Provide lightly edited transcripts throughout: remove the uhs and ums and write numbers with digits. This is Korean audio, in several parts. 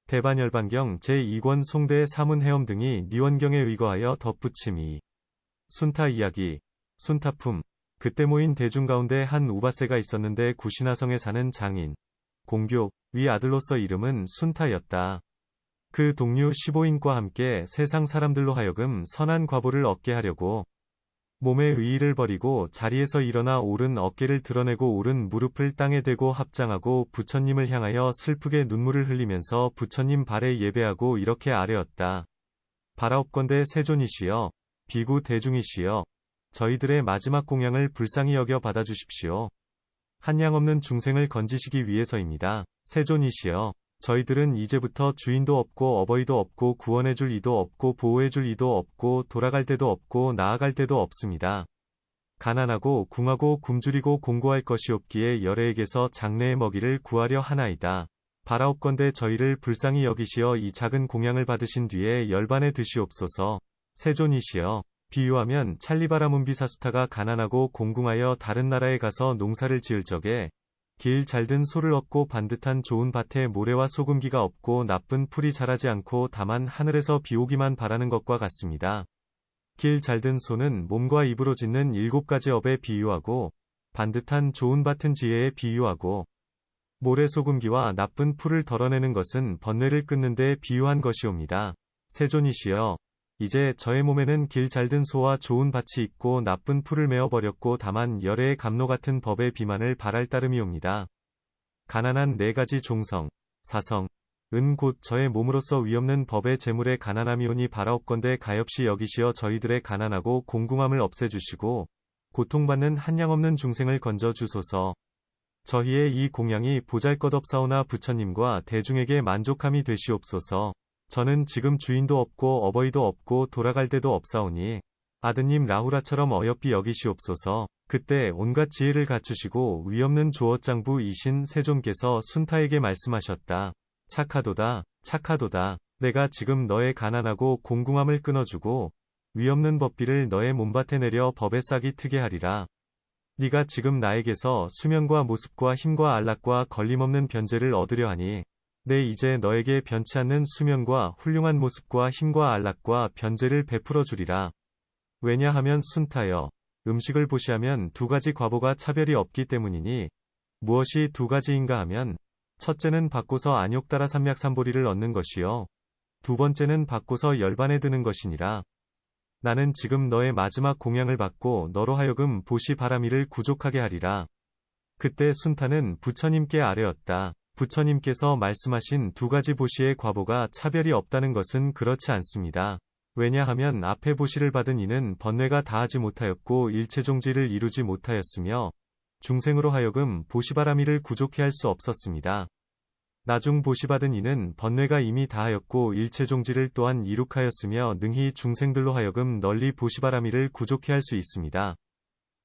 대반열반경 제2권 송대의 사문해엄 등이 니원경에 의거하여 덧붙임이. 순타 이야기. 순타품. 그때 모인 대중 가운데 한 우바세가 있었는데 구시나성에 사는 장인. 공교, 위 아들로서 이름은 순타였다. 그 동료 15인과 함께 세상 사람들로 하여금 선한 과보를 얻게 하려고 몸의 의의를 버리고 자리에서 일어나 오른 어깨를 드러내고 오른 무릎을 땅에 대고 합장하고 부처님을 향하여 슬프게 눈물을 흘리면서 부처님 발에 예배하고 이렇게 아뢰었다. 바라옵건대 세존이시여, 비구 대중이시여, 저희들의 마지막 공양을 불쌍히 여겨 받아주십시오. 한량 없는 중생을 건지시기 위해서입니다. 세존이시여, 저희들은 이제부터 주인도 없고 어버이도 없고 구원해줄 이도 없고 보호해줄 이도 없고 돌아갈 데도 없고 나아갈 데도 없습니다. 가난하고 궁하고 굶주리고 공고할 것이 없기에 열애에게서 장래의 먹이를 구하려 하나이다. 바라옵건대 저희를 불쌍히 여기시어 이 작은 공양을 받으신 뒤에 열반에 드시옵소서. 세존이시여, 비유하면 찰리바라문비사수타가 가난하고 공궁하여 다른 나라에 가서 농사를 지을 적에 길 잘든 소를 얻고 반듯한 좋은 밭에 모래와 소금기가 없고 나쁜 풀이 자라지 않고 다만 하늘에서 비 오기만 바라는 것과 같습니다. 길 잘든 소는 몸과 입으로 짓는 7가지 업에 비유하고 반듯한 좋은 밭은 지혜에 비유하고 모래 소금기와 나쁜 풀을 덜어내는 것은 번뇌를 끊는 데 비유한 것이옵니다. 세존이시여, 이제 저의 몸에는 길 잘든 소와 좋은 밭이 있고 나쁜 풀을 메어버렸고 다만 열애의 감로 같은 법의 비만을 바랄 따름이옵니다. 가난한 4가지 종성, 사성, 은 곧 저의 몸으로서 위없는 법의 재물의 가난함이오니 바라옵건대 가엾이 여기시어 저희들의 가난하고 공궁함을 없애주시고 고통받는 한량없는 중생을 건져주소서. 저희의 이 공양이 보잘것없사오나 부처님과 대중에게 만족함이 되시옵소서. 저는 지금 주인도 없고 어버이도 없고 돌아갈 데도 없사오니 아드님 라후라처럼 어여삐 여기시옵소서. 그때 온갖 지혜를 갖추시고 위없는 조어장부이신 세존께서 순타에게 말씀하셨다. 착하도다, 착하도다. 내가 지금 너의 가난하고 공궁함을 끊어주고 위없는 법비를 너의 몸밭에 내려 법의 싹이 트게 하리라. 네가 지금 나에게서 수명과 모습과 힘과 안락과 걸림없는 변제를 얻으려 하니 내 이제 너에게 변치 않는 수명과 훌륭한 모습과 힘과 안락과 변제를 베풀어 주리라. 왜냐하면 순타여, 음식을 보시하면 2가지 과보가 차별이 없기 때문이니 무엇이 2가지인가 하면 첫째는 받고서 안욕따라 삼맥삼보리를 얻는 것이요 2번째는 받고서 열반에 드는 것이니라. 나는 지금 너의 마지막 공양을 받고 너로 하여금 보시 바라미를 구족하게 하리라. 그때 순타는 부처님께 아뢰었다. 부처님께서 말씀하신 2가지 보시의 과보가 차별이 없다는 것은 그렇지 않습니다. 왜냐하면 앞에 보시를 받은 이는 번뇌가 다하지 못하였고 일체종지를 이루지 못하였으며 중생으로 하여금 보시바라미를 구족해 할 수 없었습니다. 나중 보시받은 이는 번뇌가 이미 다하였고 일체종지를 또한 이룩하였으며 능히 중생들로 하여금 널리 보시바라미를 구족해 할 수 있습니다.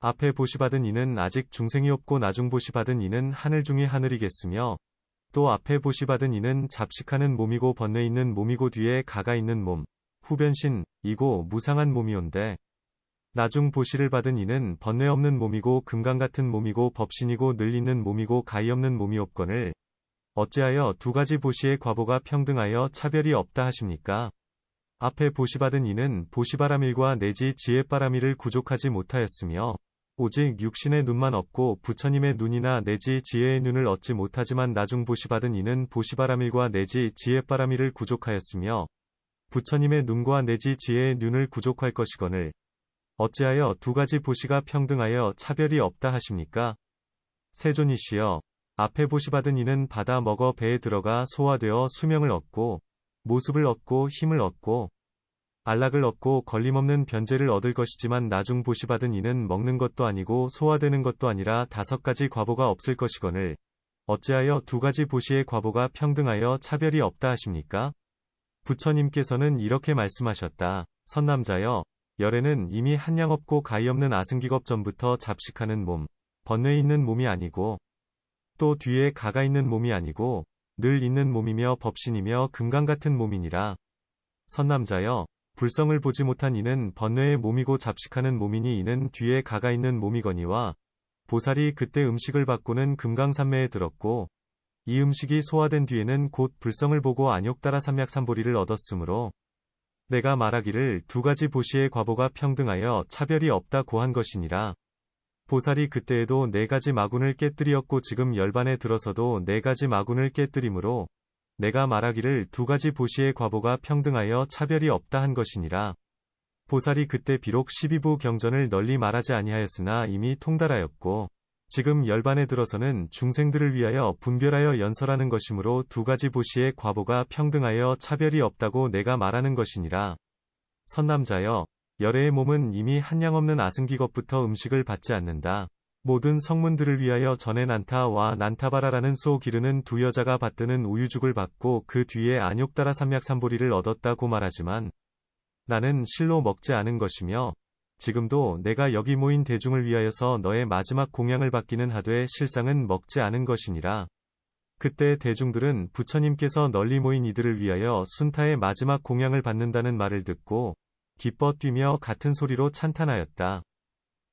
앞에 보시받은 이는 아직 중생이 없고 나중 보시받은 이는 하늘 중의 하늘이겠으며 또 앞에 보시받은 이는 잡식하는 몸이고 번뇌 있는 몸이고 뒤에 가가 있는 몸, 후변신이고 무상한 몸이온데 나중 보시를 받은 이는 번뇌 없는 몸이고 금강 같은 몸이고 법신이고 늘 있는 몸이고 가히 없는 몸이옵거늘 어찌하여 2가지 보시의 과보가 평등하여 차별이 없다 하십니까? 앞에 보시받은 이는 보시바라밀과 내지 지혜바라밀을 구족하지 못하였으며 오직 육신의 눈만 얻고 부처님의 눈이나 내지 지혜의 눈을 얻지 못하지만 나중 보시받은 이는 보시바라밀과 내지 지혜바라밀을 구족하였으며 부처님의 눈과 내지 지혜의 눈을 구족할 것이거늘 어찌하여 2가지 보시가 평등하여 차별이 없다 하십니까? 세존이시여, 앞에 보시받은 이는 받아 먹어 배에 들어가 소화되어 수명을 얻고 모습을 얻고 힘을 얻고 안락을 얻고 걸림없는 변제를 얻을 것이지만 나중 보시받은 이는 먹는 것도 아니고 소화되는 것도 아니라 5가지 과보가 없을 것이거늘 어찌하여 2가지 보시의 과보가 평등하여 차별이 없다 하십니까? 부처님께서는 이렇게 말씀하셨다. 선남자여, 열애는 이미 한량 없고 가히 없는 아승기겁 전부터 잡식하는 몸, 번뇌 있는 몸이 아니고 또 뒤에 가가 있는 몸이 아니고 늘 있는 몸이며 법신이며 금강 같은 몸이니라. 선남자여, 불성을 보지 못한 이는 번뇌의 몸이고 잡식하는 몸이니 이는 뒤에 가가 있는 몸이거니와 보살이 그때 음식을 받고는 금강산매에 들었고 이 음식이 소화된 뒤에는 곧 불성을 보고 안욕따라 삼약삼보리를 얻었으므로 내가 말하기를 두 가지 보시의 과보가 평등하여 차별이 없다고 한 것이니라. 보살이 그때에도 네 가지 마군을 깨뜨리었고 지금 열반에 들어서도 네 가지 마군을 깨뜨리므로 내가 말하기를 두 가지 보시의 과보가 평등하여 차별이 없다 한 것이니라. 보살이 그때 비록 12부 경전을 널리 말하지 아니하였으나 이미 통달하였고 지금 열반에 들어서는 중생들을 위하여 분별하여 연설하는 것이므로 두 가지 보시의 과보가 평등하여 차별이 없다고 내가 말하는 것이니라. 선남자여, 열애의 몸은 이미 한량없는 아승기 것부터 음식을 받지 않는다. 모든 성문들을 위하여 전에 난타와 난타바라라는 소 기르는 두 여자가 받드는 우유죽을 받고 그 뒤에 안욕따라 삼약삼보리를 얻었다고 말하지만 나는 실로 먹지 않은 것이며 지금도 내가 여기 모인 대중을 위하여서 너의 마지막 공양을 받기는 하되 실상은 먹지 않은 것이니라. 그때 대중들은 부처님께서 널리 모인 이들을 위하여 순타의 마지막 공양을 받는다는 말을 듣고 기뻐 뛰며 같은 소리로 찬탄하였다.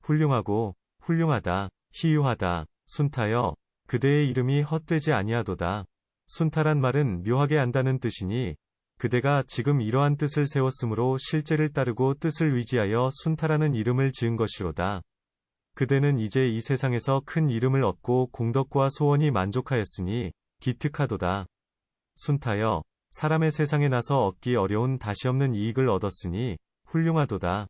훌륭하고 훌륭하다, 희유하다, 순타여, 그대의 이름이 헛되지 아니하도다. 순타란 말은 묘하게 안다는 뜻이니 그대가 지금 이러한 뜻을 세웠으므로 실제를 따르고 뜻을 의지하여 순타라는 이름을 지은 것이로다. 그대는 이제 이 세상에서 큰 이름을 얻고 공덕과 소원이 만족하였으니 기특하도다. 순타여, 사람의 세상에 나서 얻기 어려운 다시 없는 이익을 얻었으니 훌륭하도다.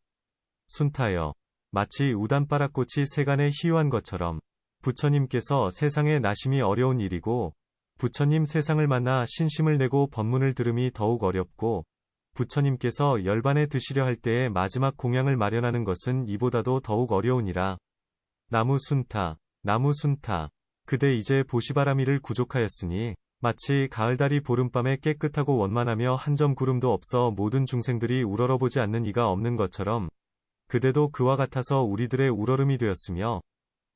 순타여, 마치 우단바라꽃이 세간에 희유한 것처럼 부처님께서 세상에 나심이 어려운 일이고 부처님 세상을 만나 신심을 내고 법문을 들음이 더욱 어렵고 부처님께서 열반에 드시려 할 때에 마지막 공양을 마련하는 것은 이보다도 더욱 어려우니라. 나무 순타, 나무 순타, 그대 이제 보시바라미를 구족하였으니 마치 가을달이 보름밤에 깨끗하고 원만하며 한 점 구름도 없어 모든 중생들이 우러러보지 않는 이가 없는 것처럼 그대도 그와 같아서 우리들의 우러름이 되었으며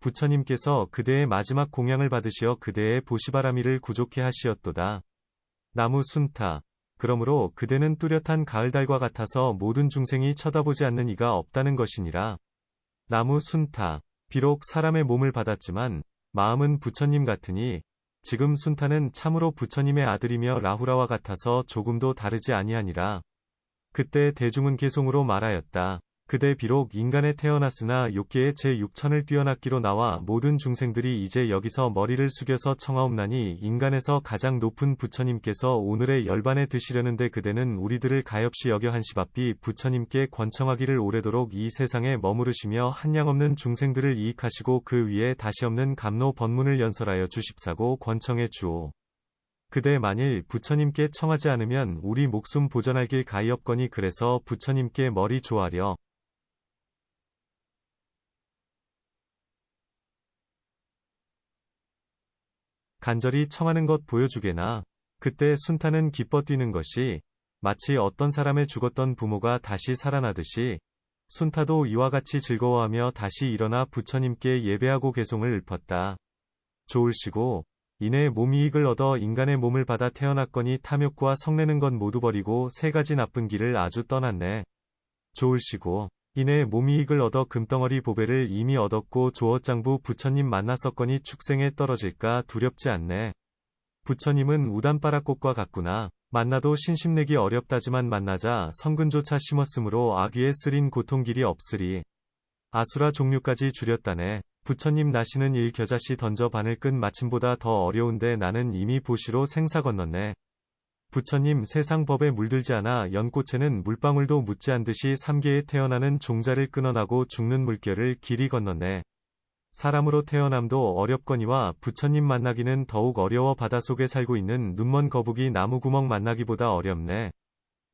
부처님께서 그대의 마지막 공양을 받으시어 그대의 보시바라미를 구족해 하시었도다. 나무 순타, 그러므로 그대는 뚜렷한 가을달과 같아서 모든 중생이 쳐다보지 않는 이가 없다는 것이니라. 나무 순타, 비록 사람의 몸을 받았지만 마음은 부처님 같으니 지금 순타는 참으로 부처님의 아들이며 라후라와 같아서 조금도 다르지 아니하니라. 그때 대중은 개송으로 말하였다. 그대 비록 인간에 태어났으나 욕계의 제6천을 뛰어났기로 나와 모든 중생들이 이제 여기서 머리를 숙여서 청하옵나니 인간에서 가장 높은 부처님께서 오늘의 열반에 드시려는데 그대는 우리들을 가엾이 여겨 한시바삐 부처님께 권청하기를 오래도록 이 세상에 머무르시며 한량없는 중생들을 이익하시고 그 위에 다시 없는 감로 법문을 연설하여 주십사고 권청해 주오. 그대 만일 부처님께 청하지 않으면 우리 목숨 보전할 길 가이없거니 그래서 부처님께 머리 조아려 간절히 청하는 것 보여주게나. 그때 순타는 기뻐 뛰는 것이 마치 어떤 사람의 죽었던 부모가 다시 살아나듯이 순타도 이와 같이 즐거워하며 다시 일어나 부처님께 예배하고 개송을 읊었다. 좋을시고 이내 몸이익을 얻어 인간의 몸을 받아 태어났거니 탐욕과 성내는 것 모두 버리고 세 가지 나쁜 길을 아주 떠났네. 좋을시고 이내 몸이익을 얻어 금덩어리 보배를 이미 얻었고 조어장부 부처님 만났었거니 축생에 떨어질까 두렵지 않네. 부처님은 우단바라꽃과 같구나. 만나도 신심내기 어렵다지만 만나자 성근조차 심었으므로 악위에 쓰린 고통길이 없으리. 아수라 종류까지 줄였다네. 부처님 나시는 일 겨자씨 던져 바늘 끈 마침보다 더 어려운데 나는 이미 보시로 생사 건넜네. 부처님 세상 법에 물들지 않아 연꽃에는 물방울도 묻지 않듯이 삼계에 태어나는 종자를 끊어나고 죽는 물결을 길이 건넜네. 사람으로 태어남도 어렵거니와 부처님 만나기는 더욱 어려워 바닷속에 살고 있는 눈먼 거북이 나무구멍 만나기보다 어렵네.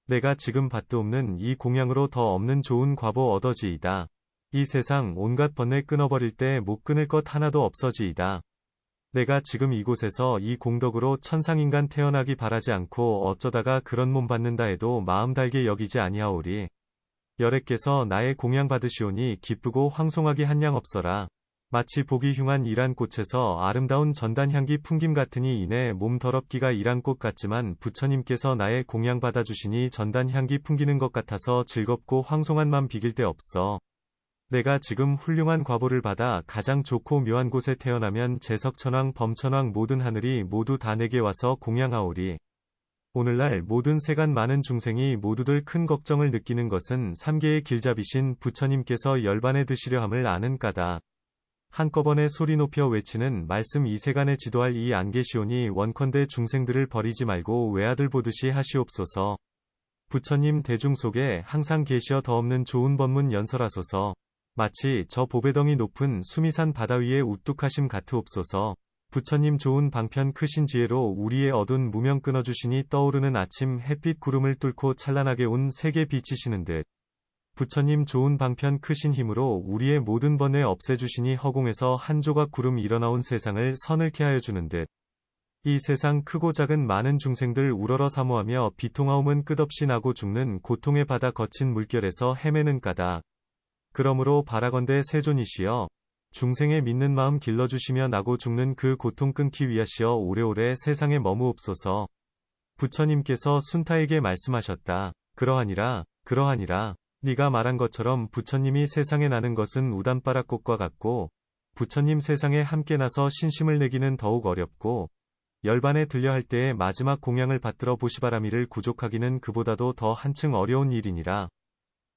내가 지금 밭도 없는 이 공양으로 더 없는 좋은 과보 얻어지이다. 이 세상 온갖 번뇌 끊어버릴 때 못 끊을 것 하나도 없어지이다. 내가 지금 이곳에서 이 공덕으로 천상인간 태어나기 바라지 않고 어쩌다가 그런 몸 받는다 해도 마음 달게 여기지 아니하오리. 열애께서 나의 공양 받으시오니 기쁘고 황송하기 한량 없어라. 마치 보기 흉한 이란꽃에서 아름다운 전단향기 풍김 같으니 이내 몸 더럽기가 이란꽃 같지만 부처님께서 나의 공양 받아주시니 전단향기 풍기는 것 같아서 즐겁고 황송한 맘 비길 데 없어. 내가 지금 훌륭한 과보를 받아 가장 좋고 묘한 곳에 태어나면 재석천왕 범천왕 모든 하늘이 모두 다 내게 와서 공양하오리. 오늘날 모든 세간 많은 중생이 모두들 큰 걱정을 느끼는 것은 삼계의 길잡이신 부처님께서 열반에 드시려 함을 아는 까다. 한꺼번에 소리 높여 외치는 말씀 이 세간에 지도할 이 안 계시오니 원컨대 중생들을 버리지 말고 외아들 보듯이 하시옵소서. 부처님 대중 속에 항상 계시어 더 없는 좋은 법문 연설하소서. 마치 저 보배덩이 높은 수미산 바다 위에 우뚝하심 같으옵소서. 부처님 좋은 방편 크신 지혜로 우리의 어두운 무명 끊어주시니 떠오르는 아침 햇빛 구름을 뚫고 찬란하게 온 세계 비치시는 듯. 부처님 좋은 방편 크신 힘으로 우리의 모든 번뇌 없애주시니 허공에서 한 조각 구름 일어나온 세상을 서늘케 하여 주는 듯. 이 세상 크고 작은 많은 중생들 우러러 사모하며 비통하움은 끝없이 나고 죽는 고통의 바다 거친 물결에서 헤매는 까닭. 그러므로 바라건대 세존이시여 중생의 믿는 마음 길러주시며 나고 죽는 그 고통 끊기 위하시어 오래오래 세상에 머무옵소서. 부처님께서 순타에게 말씀하셨다. 그러하니라. 네가 말한 것처럼 부처님이 세상에 나는 것은 우담바락꽃과 같고 부처님 세상에 함께 나서 신심을 내기는 더욱 어렵고 열반에 들려 할 때에 마지막 공양을 받들어 보시바라미를 구족하기는 그보다도 더 한층 어려운 일이니라.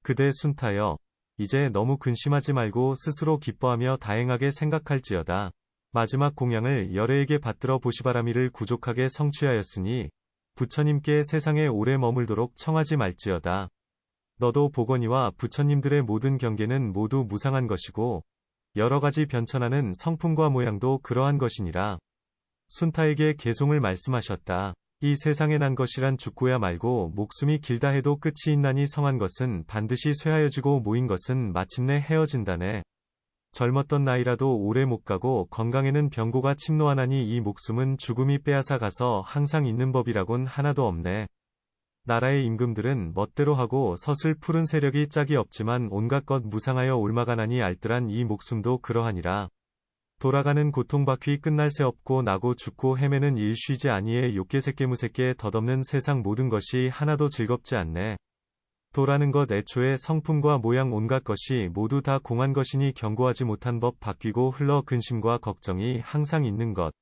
그대 순타여 이제 너무 근심하지 말고 스스로 기뻐하며 다행하게 생각할지어다. 마지막 공양을 열애에게 받들어 보시바라미를 구족하게 성취하였으니 부처님께 세상에 오래 머물도록 청하지 말지어다. 너도 보거니와 부처님들의 모든 경계는 모두 무상한 것이고 여러가지 변천하는 성품과 모양도 그러한 것이니라. 순타에게 개송을 말씀하셨다. 이 세상에 난 것이란 죽고야 말고 목숨이 길다 해도 끝이 있나니 성한 것은 반드시 쇠하여지고 모인 것은 마침내 헤어진다네. 젊었던 나이라도 오래 못 가고 건강에는 병고가 침노하나니 이 목숨은 죽음이 빼앗아 가서 항상 있는 법이라곤 하나도 없네. 나라의 임금들은 멋대로 하고 서슬 푸른 세력이 짝이 없지만 온갖 것 무상하여 올마가나니 알뜰한 이 목숨도 그러하니라. 돌아가는 고통바퀴 끝날 새 없고 나고 죽고 헤매는 일 쉬지 아니에 욕계새끼무새끼 덧없는 세상 모든 것이 하나도 즐겁지 않네. 도라는 것 애초에 성품과 모양 온갖 것이 모두 다 공한 것이니 경고하지 못한 법 바뀌고 흘러 근심과 걱정이 항상 있는 것.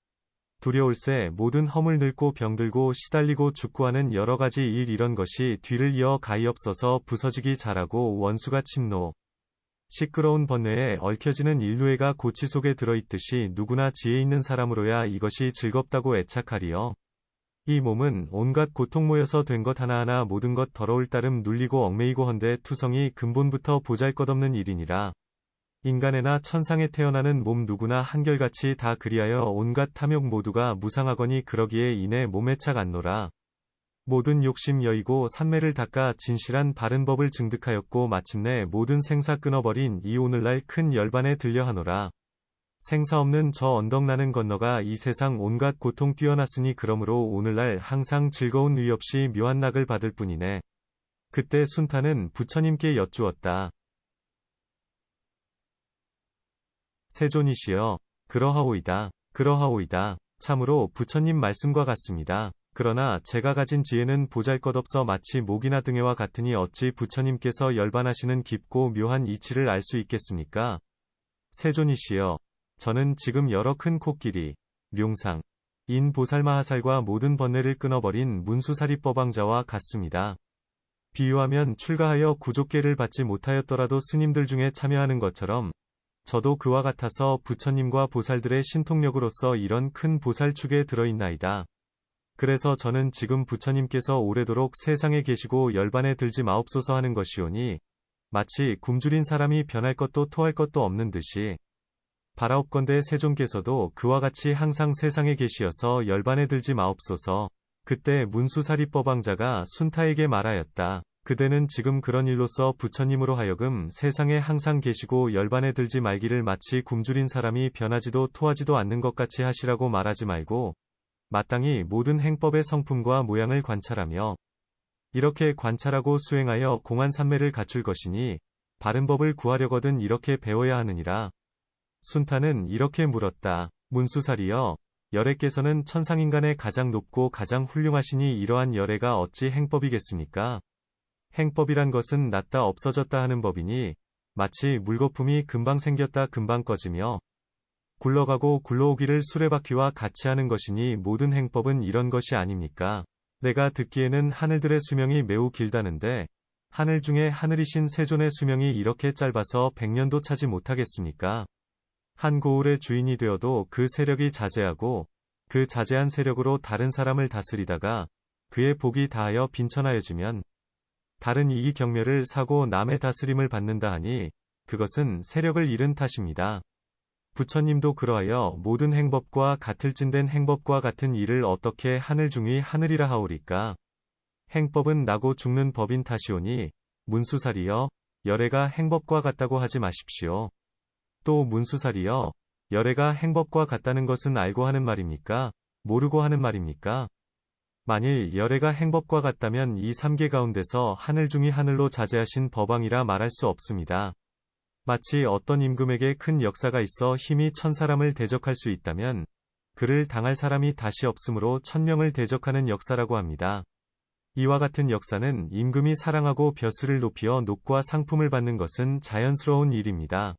두려울세 모든 허물 늙고 병들고 시달리고 죽고 하는 여러가지 일 이런 것이 뒤를 이어 가히없어서 부서지기 잘하고 원수가 침노. 시끄러운 번뇌에 얽혀지는 일누에가 고치 속에 들어있듯이 누구나 지혜 있는 사람으로야 이것이 즐겁다고 애착하리요. 이 몸은 온갖 고통 모여서 된 것 하나하나 모든 것 더러울 따름 눌리고 얽매이고 헌데 투성이 근본부터 보잘것없는 일이니라. 인간에나 천상에 태어나는 몸 누구나 한결같이 다 그리하여 온갖 탐욕 모두가 무상하거니 그러기에 인해 몸에 착 않노라. 모든 욕심 여의고 산매를 닦아 진실한 바른 법을 증득하였고 마침내 모든 생사 끊어버린 이 오늘날 큰 열반에 들려 하노라. 생사 없는 저 언덕 나는 건너가 이 세상 온갖 고통 뛰어났으니 그러므로 오늘날 항상 즐거운 의 없이 묘한 낙을 받을 뿐이네. 그때 순타는 부처님께 여쭈었다. 세존이시여, 그러하오이다. 참으로 부처님 말씀과 같습니다. 그러나 제가 가진 지혜는 보잘것없어 마치 목이나 등에와 같으니 어찌 부처님께서 열반하시는 깊고 묘한 이치를 알 수 있겠습니까? 세존이시여, 저는 지금 여러 큰 코끼리, 룡상, 인 보살마하살과 모든 번뇌를 끊어버린 문수사리법왕자와 같습니다. 비유하면 출가하여 구족계를 받지 못하였더라도 스님들 중에 참여하는 것처럼 저도 그와 같아서 부처님과 보살들의 신통력으로서 이런 큰 보살축에 들어있나이다. 그래서 저는 지금 부처님께서 오래도록 세상에 계시고 열반에 들지 마옵소서 하는 것이오니 마치 굶주린 사람이 변할 것도 토할 것도 없는 듯이 바라옵건대 세존께서도 그와 같이 항상 세상에 계시어서 열반에 들지 마옵소서. 그때 문수사리법왕자가 순타에게 말하였다. 그대는 지금 그런 일로서 부처님으로 하여금 세상에 항상 계시고 열반에 들지 말기를 마치 굶주린 사람이 변하지도 토하지도 않는 것 같이 하시라고 말하지 말고 마땅히 모든 행법의 성품과 모양을 관찰하며 이렇게 관찰하고 수행하여 공한 삼매를 갖출 것이니 바른 법을 구하려거든 이렇게 배워야 하느니라. 순타는 이렇게 물었다. 문수사리여, 열애께서는 천상인간의 가장 높고 가장 훌륭하시니 이러한 열애가 어찌 행법이겠습니까? 행법이란 것은 났다 없어졌다 하는 법이니 마치 물거품이 금방 생겼다 금방 꺼지며 굴러가고 굴러오기를 수레바퀴와 같이 하는 것이니 모든 행법은 이런 것이 아닙니까? 내가 듣기에는 하늘들의 수명이 매우 길다는데 하늘 중에 하늘이신 세존의 수명이 이렇게 짧아서 100년도 차지 못하겠습니까? 한 고을의 주인이 되어도 그 세력이 자제하고 그 자제한 세력으로 다른 사람을 다스리다가 그의 복이 다하여 빈천하여지면 다른 이기 경멸을 사고 남의 다스림을 받는다 하니 그것은 세력을 잃은 탓입니다. 부처님도 그러하여 모든 행법과 같을진된 행법과 같은 일을 어떻게 하늘 중의 하늘이라 하오리까? 행법은 나고 죽는 법인 탓이오니 문수살이여 열애가 행법과 같다고 하지 마십시오. 또 문수살이여 열애가 행법과 같다는 것은 알고 하는 말입니까? 모르고 하는 말입니까? 만일 열애가 행법과 같다면 이 3계 가운데서 하늘 중의 하늘로 자제하신 법왕이라 말할 수 없습니다. 마치 어떤 임금에게 큰 역사가 있어 힘이 1000사람을 대적할 수 있다면 그를 당할 사람이 다시 없으므로 1000명을 대적하는 역사라고 합니다. 이와 같은 역사는 임금이 사랑하고 벼슬을 높이어 녹과 상품을 받는 것은 자연스러운 일입니다.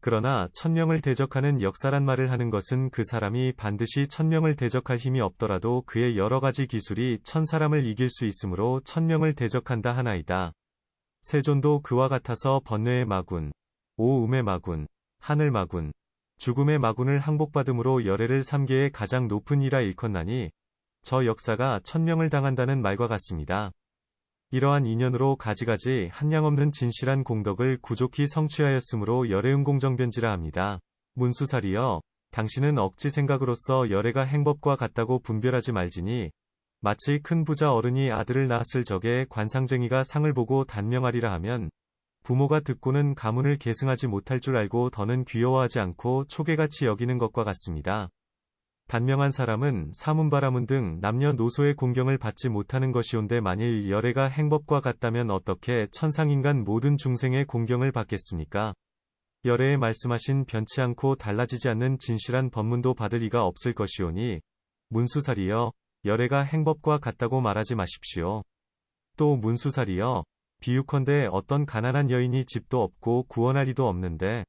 그러나 1000명을 대적하는 역사란 말을 하는 것은 그 사람이 반드시 1000명을 대적할 힘이 없더라도 그의 여러 가지 기술이 1000사람을 이길 수 있으므로 1000명을 대적한다 하나이다. 세존도 그와 같아서 번뇌의 마군, 오음의 마군, 하늘 마군, 죽음의 마군을 항복받음으로 열애를 3계의 가장 높은 이라 일컫나니 저 역사가 1000명을 당한다는 말과 같습니다. 이러한 인연으로 가지가지 한량없는 진실한 공덕을 구족히 성취하였으므로 열애응공정변지라 합니다. 문수살이여 당신은 억지 생각으로서 열애가 행법과 같다고 분별하지 말지니 마치 큰 부자 어른이 아들을 낳았을 적에 관상쟁이가 상을 보고 단명하리라 하면 부모가 듣고는 가문을 계승하지 못할 줄 알고 더는 귀여워하지 않고 초계같이 여기는 것과 같습니다. 단명한 사람은 사문바라문 등 남녀노소의 공경을 받지 못하는 것이온데 만일 열애가 행법과 같다면 어떻게 천상인간 모든 중생의 공경을 받겠습니까? 열애에 말씀하신 변치 않고 달라지지 않는 진실한 법문도 받을 이가 없을 것이오니 문수살이여 열애가 행법과 같다고 말하지 마십시오. 또 문수살이여 비유컨대 어떤 가난한 여인이 집도 없고 구원할 이도 없는데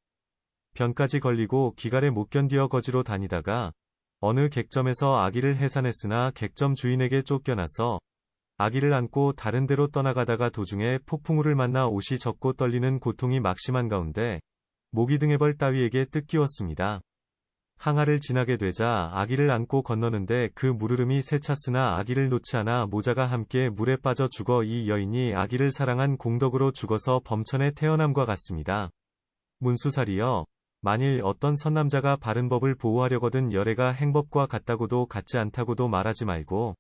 변까지 걸리고 기갈에 못 견디어 거지로 다니다가 어느 객점에서 아기를 해산했으나 객점 주인에게 쫓겨나서 아기를 안고 다른 데로 떠나가다가 도중에 폭풍우를 만나 옷이 젖고 떨리는 고통이 막심한 가운데 모기 등의 따위에게 뜯기웠습니다. 항아를 지나게 되자 아기를 안고 건너는데 그 물흐름이 세찼으나 아기를 놓지 않아 모자가 함께 물에 빠져 죽어 이 여인이 아기를 사랑한 공덕으로 죽어서 범천에 태어남과 같습니다. 문수살이여 만일 어떤 선남자가 바른 법을 보호하려거든 열애가 행법과 같다고도 같지 않다고도 말하지 말고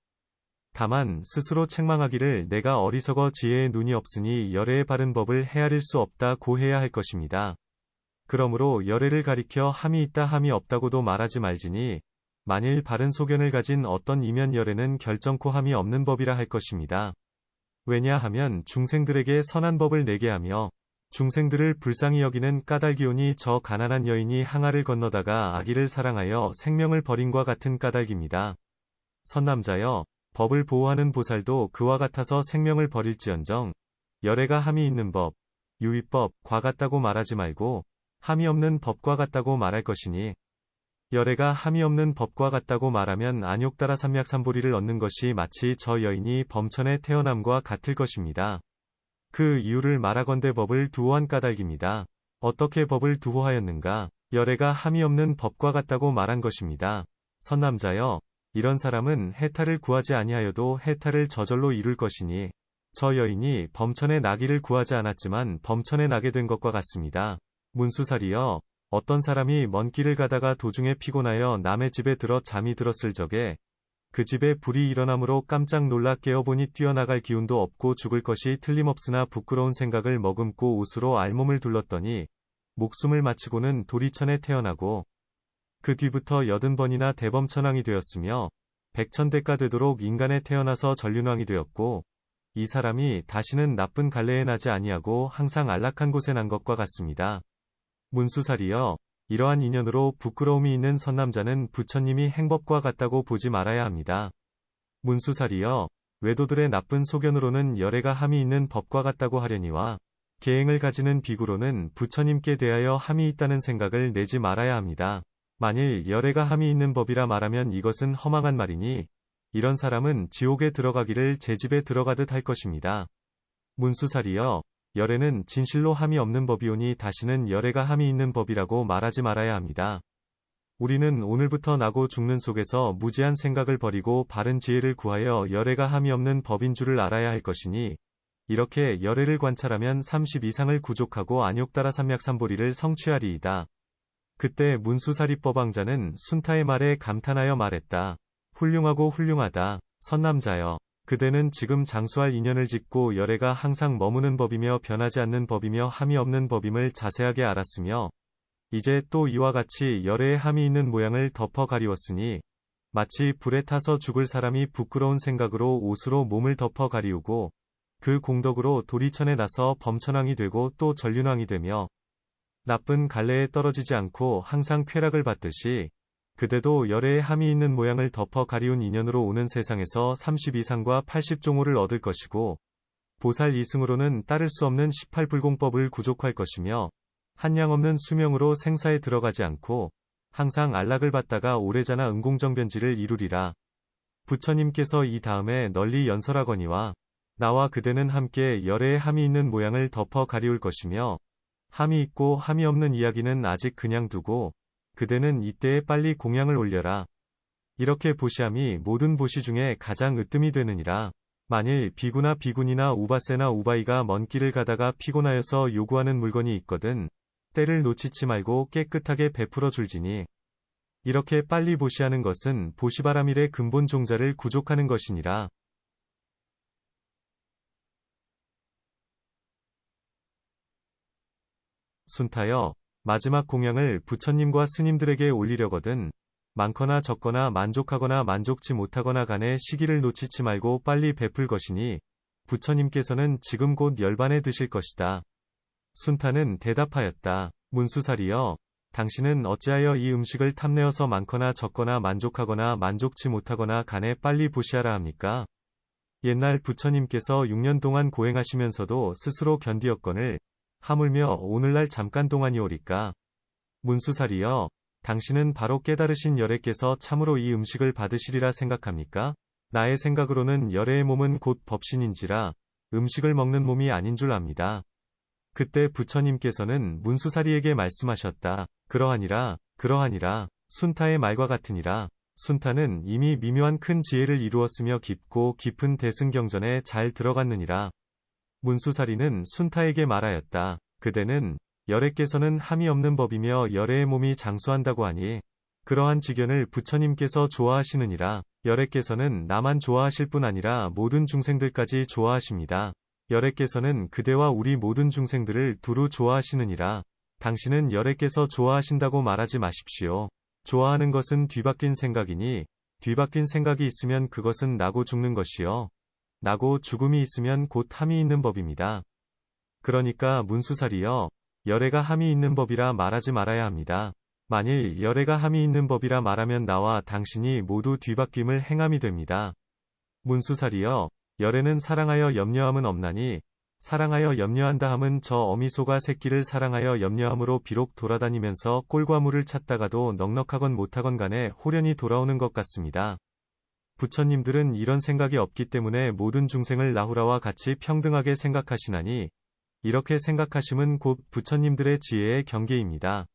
다만 스스로 책망하기를 내가 어리석어 지혜에 눈이 없으니 열애의 바른 법을 헤아릴 수 없다고 해야 할 것입니다. 그러므로 열애를 가리켜 함이 있다 함이 없다고도 말하지 말지니 만일 바른 소견을 가진 어떤 이면 열애는 결정코 함이 없는 법이라 할 것입니다. 왜냐하면 중생들에게 선한 법을 내게 하며 중생들을 불쌍히 여기는 까닭이오니 저 가난한 여인이 항아를 건너다가 아기를 사랑하여 생명을 버린과 같은 까닭입니다. 선남자여 법을 보호하는 보살도 그와 같아서 생명을 버릴지언정 열애가 함이 있는 법, 유의법과 같다고 말하지 말고 함이 없는 법과 같다고 말할 것이니 열애가 함이 없는 법과 같다고 말하면 안욕따라 삼약삼보리를 얻는 것이 마치 저 여인이 범천에 태어남과 같을 것입니다. 그 이유를 말하건대 법을 두호한 까닭입니다. 어떻게 법을 두호하였는가? 열애가 함이 없는 법과 같다고 말한 것입니다. 선남자여 이런 사람은 해탈을 구하지 아니하여도 해탈을 저절로 이룰 것이니 저 여인이 범천에 나기를 구하지 않았지만 범천에 나게 된 것과 같습니다. 문수살이여 어떤 사람이 먼 길을 가다가 도중에 피곤하여 남의 집에 들어 잠이 들었을 적에 그 집에 불이 일어나므로 깜짝 놀라 깨어보니 뛰어나갈 기운도 없고 죽을 것이 틀림없으나 부끄러운 생각을 머금고 옷으로 알몸을 둘렀더니 목숨을 마치고는 도리천에 태어나고 그 뒤부터 80번이나 대범천왕이 되었으며 백천대가 되도록 인간에 태어나서 전륜왕이 되었고 이 사람이 다시는 나쁜 갈래에 나지 아니하고 항상 안락한 곳에 난 것과 같습니다. 문수살이여 이러한 인연으로 부끄러움이 있는 선남자는 부처님이 행법과 같다고 보지 말아야 합니다. 문수살이여 외도들의 나쁜 소견으로는 열애가 함이 있는 법과 같다고 하려니와 계행을 가지는 비구로는 부처님께 대하여 함이 있다는 생각을 내지 말아야 합니다. 만일 열애가 함이 있는 법이라 말하면 이것은 허망한 말이니 이런 사람은 지옥에 들어가기를 제 집에 들어가듯 할 것입니다. 문수살이여, 열애는 진실로 함이 없는 법이오니 다시는 열애가 함이 있는 법이라고 말하지 말아야 합니다. 우리는 오늘부터 나고 죽는 속에서 무지한 생각을 버리고 바른 지혜를 구하여 열애가 함이 없는 법인 줄을 알아야 할 것이니 이렇게 열애를 관찰하면 30 이상을 구족하고 안욕따라 삼약삼보리를 성취하리이다. 그때 문수사리법왕자는 순타의 말에 감탄하여 말했다. 훌륭하고 훌륭하다. 선남자여. 그대는 지금 장수할 인연을 짓고 열애가 항상 머무는 법이며 변하지 않는 법이며 함이 없는 법임을 자세하게 알았으며 이제 또 이와 같이 열애에 함이 있는 모양을 덮어 가리웠으니 마치 불에 타서 죽을 사람이 부끄러운 생각으로 옷으로 몸을 덮어 가리우고 그 공덕으로 도리천에 나서 범천왕이 되고 또 전륜왕이 되며 나쁜 갈래에 떨어지지 않고 항상 쾌락을 받듯이 그대도 열애에 함이 있는 모양을 덮어 가리운 인연으로 오는 세상에서 30 이상과 80종호를 얻을 것이고 보살 이승으로는 따를 수 없는 18불공법을 구족할 것이며 한량없는 수명으로 생사에 들어가지 않고 항상 안락을 받다가 오래자나 응공정변지를 이루리라. 부처님께서 이 다음에 널리 연설하거니와 나와 그대는 함께 열애에 함이 있는 모양을 덮어 가리울 것이며 함이 있고 함이 없는 이야기는 아직 그냥 두고 그대는 이때에 빨리 공양을 올려라. 이렇게 보시함이 모든 보시 중에 가장 으뜸이 되느니라. 만일 비구나 비군이나 우바세나 우바이가 먼 길을 가다가 피곤하여서 요구하는 물건이 있거든 때를 놓치지 말고 깨끗하게 베풀어 줄지니 이렇게 빨리 보시하는 것은 보시바라밀의 근본 종자를 구족하는 것이니라. 순타여, 마지막 공양을 부처님과 스님들에게 올리려거든 많거나 적거나 만족하거나 만족치 못하거나 간에 시기를 놓치지 말고 빨리 베풀 것이니 부처님께서는 지금 곧 열반에 드실 것이다. 순타는 대답하였다. 문수살이여, 당신은 어찌하여 이 음식을 탐내어서 많거나 적거나 만족하거나 만족치 못하거나 간에 빨리 보시하라 합니까? 옛날 부처님께서 6년 동안 고행하시면서도 스스로 견디었거늘 하물며 오늘날 잠깐 동안이오리까? 문수살이여, 당신은 바로 깨달으신 열애께서 참으로 이 음식을 받으시리라 생각합니까? 나의 생각으로는 열애의 몸은 곧 법신인지라 음식을 먹는 몸이 아닌 줄 압니다. 그때 부처님께서는 문수사리에게 말씀하셨다. 그러하니라, 그러하니라. 순타의 말과 같으니라. 순타는 이미 미묘한 큰 지혜를 이루었으며 깊고 깊은 대승경전에 잘 들어갔느니라. 문수사리는 순타에게 말하였다. 그대는 열애께서는 함이 없는 법이며 열애의 몸이 장수한다고 하니 그러한 지견을 부처님께서 좋아하시느니라. 열애께서는 나만 좋아하실 뿐 아니라 모든 중생들까지 좋아하십니다. 열애께서는 그대와 우리 모든 중생들을 두루 좋아하시느니라. 당신은 열애께서 좋아하신다고 말하지 마십시오. 좋아하는 것은 뒤바뀐 생각이니 뒤바뀐 생각이 있으면 그것은 나고 죽는 것이요. 나고 죽음이 있으면 곧 함이 있는 법입니다. 그러니까 문수살이여, 열애가 함이 있는 법이라 말하지 말아야 합니다. 만일 열애가 함이 있는 법이라 말하면 나와 당신이 모두 뒤바뀜을 행함이 됩니다. 문수살이여, 열애는 사랑하여 염려함은 없나니 사랑하여 염려한다 함은 저 어미소가 새끼를 사랑하여 염려함으로 비록 돌아다니면서 꼴과 물을 찾다가도 넉넉하건 못하건 간에 홀연히 돌아오는 것 같습니다. 부처님들은 이런 생각이 없기 때문에 모든 중생을 나후라와 같이 평등하게 생각하시나니 이렇게 생각하심은 곧 부처님들의 지혜의 경계입니다.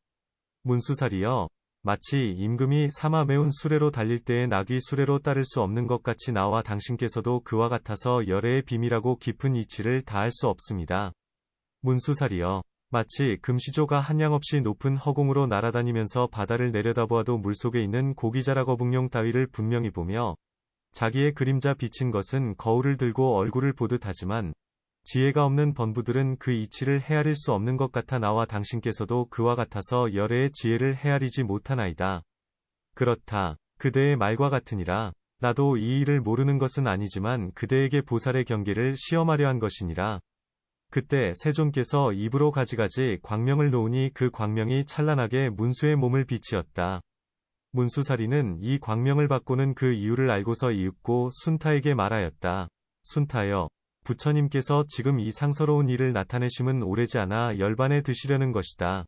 문수살이여, 마치 임금이 삼아 매운 수레로 달릴 때에 낙이 수레로 따를 수 없는 것 같이 나와 당신께서도 그와 같아서 열애의 비밀하고 깊은 이치를 다할 수 없습니다. 문수살이여, 마치 금시조가 한량없이 높은 허공으로 날아다니면서 바다를 내려다보아도 물속에 있는 고기자락 어북용 따위를 분명히 보며 자기의 그림자 비친 것은 거울을 들고 얼굴을 보듯 하지만 지혜가 없는 번부들은 그 이치를 헤아릴 수 없는 것 같아 나와 당신께서도 그와 같아서 열애의 지혜를 헤아리지 못하나이다. 그렇다. 그대의 말과 같으니라. 나도 이 일을 모르는 것은 아니지만 그대에게 보살의 경계를 시험하려 한 것이니라. 그때 세존께서 입으로 가지가지 광명을 놓으니 그 광명이 찬란하게 문수의 몸을 비치었다. 문수사리는 이 광명을 받고는 그 이유를 알고서 이윽고 순타에게 말하였다. 순타여, 부처님께서 지금 이 상서로운 일을 나타내심은 오래지 않아 열반에 드시려는 것이다.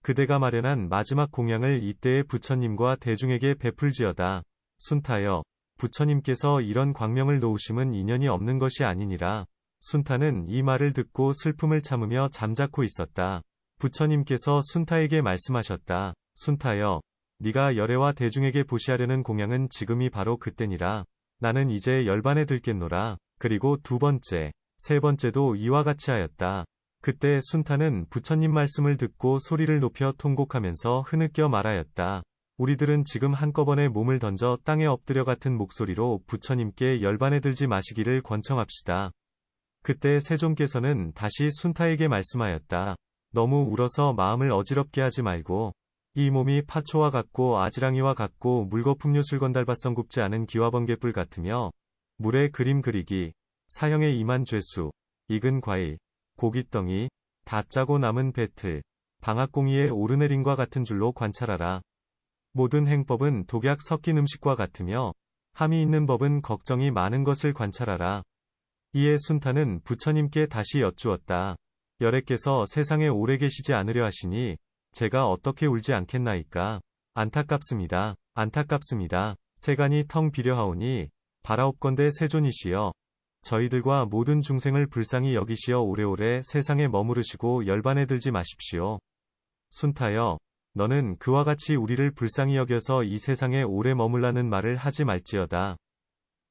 그대가 마련한 마지막 공양을 이때의 부처님과 대중에게 베풀지어다. 순타여, 부처님께서 이런 광명을 놓으심은 인연이 없는 것이 아니니라. 순타는 이 말을 듣고 슬픔을 참으며 잠자코 있었다. 부처님께서 순타에게 말씀하셨다. 순타여, 네가 열애와 대중에게 보시하려는 공양은 지금이 바로 그때니라. 나는 이제 열반에 들겠노라. 그리고 두 번째, 세 번째도 이와 같이 하였다. 그때 순타는 부처님 말씀을 듣고 소리를 높여 통곡하면서 흐느껴 말하였다. 우리들은 지금 한꺼번에 몸을 던져 땅에 엎드려 같은 목소리로 부처님께 열반에 들지 마시기를 권청합시다. 그때 세존께서는 다시 순타에게 말씀하였다. 너무 울어서 마음을 어지럽게 하지 말고, 이 몸이 파초와 같고 아지랑이와 같고 물거품류 술건달바성 굽지 않은 기와번개불 같으며 물에 그림 그리기, 사형에 임한 죄수, 익은 과일, 고깃덩이, 다 짜고 남은 배틀, 방앗공이의 오르내림과 같은 줄로 관찰하라. 모든 행법은 독약 섞인 음식과 같으며 함이 있는 법은 걱정이 많은 것을 관찰하라. 이에 순타는 부처님께 다시 여쭈었다. 열애께서 세상에 오래 계시지 않으려 하시니 제가 어떻게 울지 않겠나이까. 안타깝습니다. 안타깝습니다. 세간이 텅 비려 하오니 바라옵건대 세존이시여, 저희들과 모든 중생을 불쌍히 여기시어 오래오래 세상에 머무르시고 열반에 들지 마십시오. 순타여, 너는 그와 같이 우리를 불쌍히 여겨서 이 세상에 오래 머물라는 말을 하지 말지어다.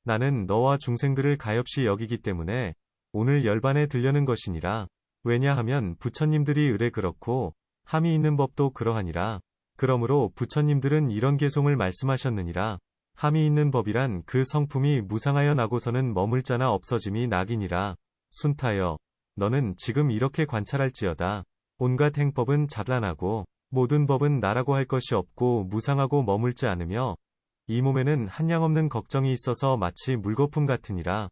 나는 너와 중생들을 가엾이 여기기 때문에 오늘 열반에 들려는 것이니라. 왜냐하면 부처님들이 의뢰 그렇고 함이 있는 법도 그러하니라. 그러므로 부처님들은 이런 개송을 말씀하셨느니라. 함이 있는 법이란 그 성품이 무상하여 나고서는 머물 자나 없어짐이 낙이니라. 순타여, 너는 지금 이렇게 관찰할지어다. 온갖 행법은 잡란하고 모든 법은 나라고 할 것이 없고 무상하고 머물지 않으며 이 몸에는 한량없는 걱정이 있어서 마치 물거품 같으니라.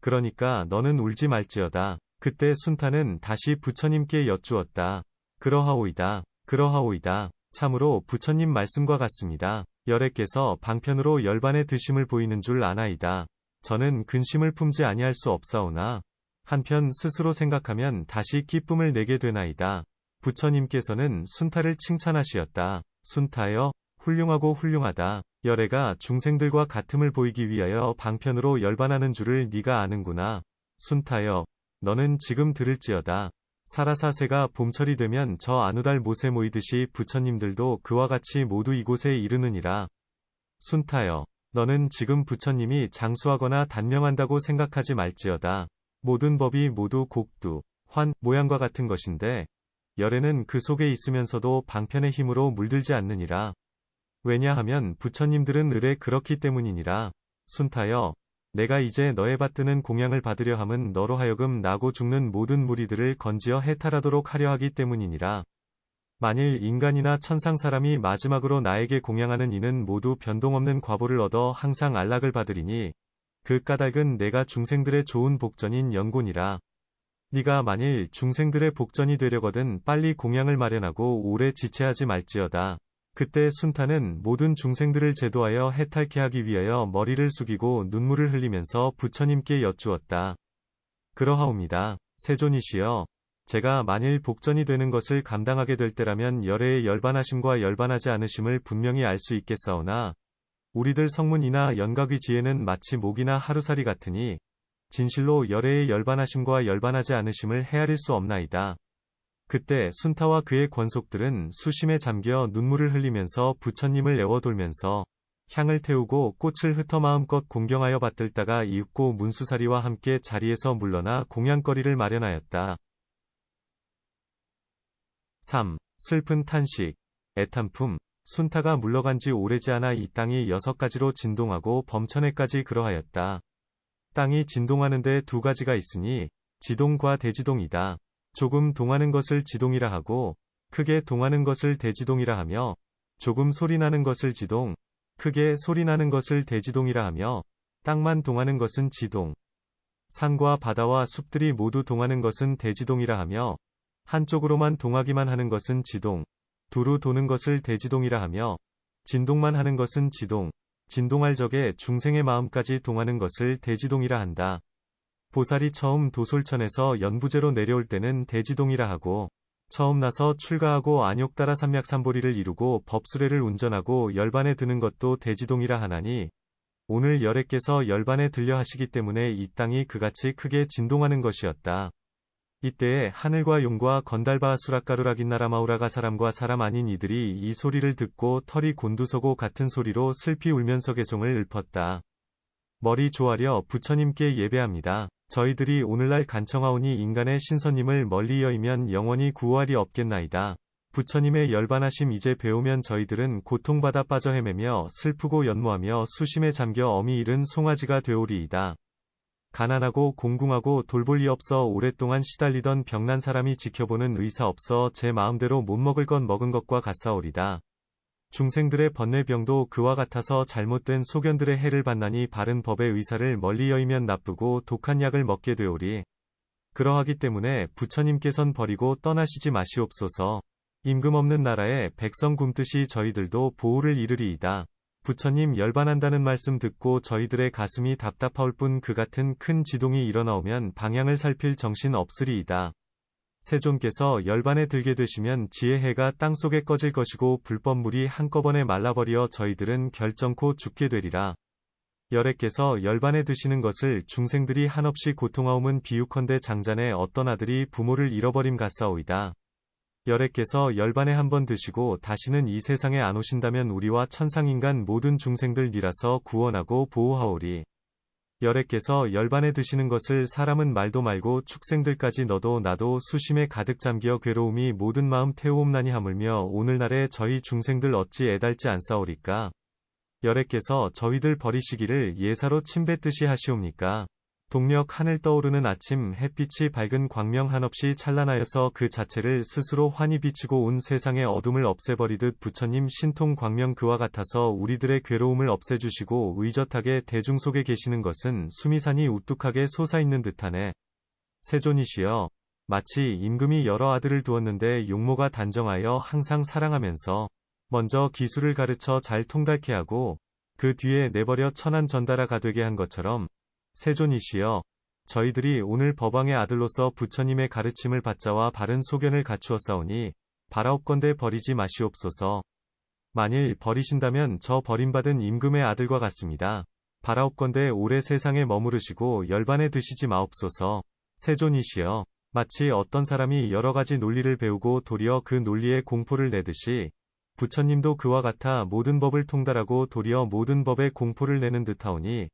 그러니까 너는 울지 말지어다. 그때 순타는 다시 부처님께 여쭈었다. 그러하오이다. 그러하오이다. 참으로 부처님 말씀과 같습니다. 열애께서 방편으로 열반에 드심을 보이는 줄 아나이다. 저는 근심을 품지 아니할 수 없사오나 한편 스스로 생각하면 다시 기쁨을 내게 되나이다. 부처님께서는 순타를 칭찬하시었다. 순타여, 훌륭하고 훌륭하다. 열애가 중생들과 같음을 보이기 위하여 방편으로 열반하는 줄을 네가 아는구나. 순타여, 너는 지금 들을지어다. 사라사세가 봄철이 되면 저 아누달 못에 모이듯이 부처님들도 그와 같이 모두 이곳에 이르느니라. 순타여, 너는 지금 부처님이 장수하거나 단명한다고 생각하지 말지어다. 모든 법이 모두 곡두, 환, 모양과 같은 것인데 열애는 그 속에 있으면서도 방편의 힘으로 물들지 않느니라. 왜냐하면 부처님들은 을에 그렇기 때문이니라. 순타여, 내가 이제 너의 받드는 공양을 받으려 함은 너로 하여금 나고 죽는 모든 무리들을 건지어 해탈하도록 하려 하기 때문이니라. 만일 인간이나 천상 사람이 마지막으로 나에게 공양하는 이는 모두 변동없는 과보를 얻어 항상 안락을 받으리니 그 까닭은 내가 중생들의 좋은 복전인 연곤이라. 네가 만일 중생들의 복전이 되려거든 빨리 공양을 마련하고 오래 지체하지 말지어다. 그때 순타는 모든 중생들을 제도하여 해탈케 하기 위하여 머리를 숙이고 눈물을 흘리면서 부처님께 여쭈었다. 그러하옵니다. 세존이시여, 제가 만일 복전이 되는 것을 감당하게 될 때라면 열애의 열반하심과 열반하지 않으심을 분명히 알 수 있겠사오나 우리들 성문이나 연각의 지혜는 마치 모기나 하루살이 같으니 진실로 열애의 열반하심과 열반하지 않으심을 헤아릴 수 없나이다. 그때 순타와 그의 권속들은 수심에 잠겨 눈물을 흘리면서 부처님을 애워돌면서 향을 태우고 꽃을 흩어 마음껏 공경하여 받들다가 이윽고 문수사리와 함께 자리에서 물러나 공양거리를 마련하였다. 3. 슬픈 탄식. 애탄품. 순타가 물러간 지 오래지 않아 이 땅이 6가지로 진동하고 범천에까지 그러하였다. 땅이 진동하는데 2가지가 있으니 지동과 대지동이다. 조금 동하는 것을 지동이라 하고 크게 동하는 것을 대지동이라 하며 조금 소리나는 것을 지동, 크게 소리나는 것을 대지동이라 하며 땅만 동하는 것은 지동, 산과 바다와 숲들이 모두 동하는 것은 대지동이라 하며 한쪽으로만 동하기만 하는 것은 지동, 두루 도는 것을 대지동이라 하며 진동만 하는 것은 지동, 진동할 적에 중생의 마음까지 동하는 것을 대지동이라 한다. 보살이 처음 도솔천에서 연부제로 내려올 때는 대지동이라 하고, 처음 나서 출가하고 안욕따라 삼략삼보리를 이루고 법수레를 운전하고 열반에 드는 것도 대지동이라 하나니, 오늘 열애께서 열반에 들려 하시기 때문에 이 땅이 그같이 크게 진동하는 것이었다. 이때에 하늘과 용과 건달바 수락가루라긴나라마우라가 사람과 사람 아닌 이들이 이 소리를 듣고 털이 곤두서고 같은 소리로 슬피 울면서 개송을 읊었다. 머리 조아려 부처님께 예배합니다. 저희들이 오늘날 간청하오니 인간의 신선님을 멀리 여이면 영원히 구호할이 없겠나이다. 부처님의 열반하심 이제 배우면 저희들은 고통받아 빠져 헤매며 슬프고 연모하며 수심에 잠겨 어미 잃은 송아지가 되오리이다. 가난하고 공궁하고 돌볼 리 없어 오랫동안 시달리던 병난 사람이 지켜보는 의사 없어 제 마음대로 못 먹을 건 먹은 것과 같사오리다. 중생들의 번뇌병도 그와 같아서 잘못된 소견들의 해를 받나니 바른 법의 의사를 멀리 여이면 나쁘고 독한 약을 먹게 되오리. 그러하기 때문에 부처님께선 버리고 떠나시지 마시옵소서. 임금 없는 나라에 백성 굶듯이 저희들도 보호를 이르리이다. 부처님 열반한다는 말씀 듣고 저희들의 가슴이 답답하올 뿐 그 같은 큰 지동이 일어나오면 방향을 살필 정신 없으리이다. 세존께서 열반에 들게 되시면 지혜의 해가 땅속에 꺼질 것이고 불법물이 한꺼번에 말라버려 저희들은 결정코 죽게 되리라. 열애께서 열반에 드시는 것을 중생들이 한없이 고통하옴은 비유컨대 장자네 어떤 아들이 부모를 잃어버림 같사오이다. 열애께서 열반에 한번 드시고 다시는 이 세상에 안 오신다면 우리와 천상인간 모든 중생들 니라서 구원하고 보호하오리. 열애께서 열반에 드시는 것을 사람은 말도 말고 축생들까지 너도 나도 수심에 가득 잠겨 괴로움이 모든 마음 태우옵나니 하물며 오늘날에 저희 중생들 어찌 애달지 않사오리까. 열애께서 저희들 버리시기를 예사로 침뱉듯이 하시옵니까. 동력 하늘 떠오르는 아침 햇빛이 밝은 광명 한없이 찬란하여서 그 자체를 스스로 환히 비치고 온 세상의 어둠을 없애버리듯 부처님 신통 광명 그와 같아서 우리들의 괴로움을 없애주시고 의젓하게 대중 속에 계시는 것은 수미산이 우뚝하게 솟아있는 듯하네. 세존이시여, 마치 임금이 여러 아들을 두었는데 용모가 단정하여 항상 사랑하면서 먼저 기술을 가르쳐 잘 통달케 하고 그 뒤에 내버려 천한 전달아가 되게 한 것처럼 세존이시여, 저희들이 오늘 법왕의 아들로서 부처님의 가르침을 받자와 바른 소견을 갖추었사오니 바라옵건대 버리지 마시옵소서. 만일 버리신다면 저 버림받은 임금의 아들과 같습니다. 바라옵건대 오래 세상에 머무르시고 열반에 드시지 마옵소서. 세존이시여, 마치 어떤 사람이 여러 가지 논리를 배우고 도리어 그 논리에 공포를 내듯이 부처님도 그와 같아 모든 법을 통달하고 도리어 모든 법에 공포를 내는 듯하오니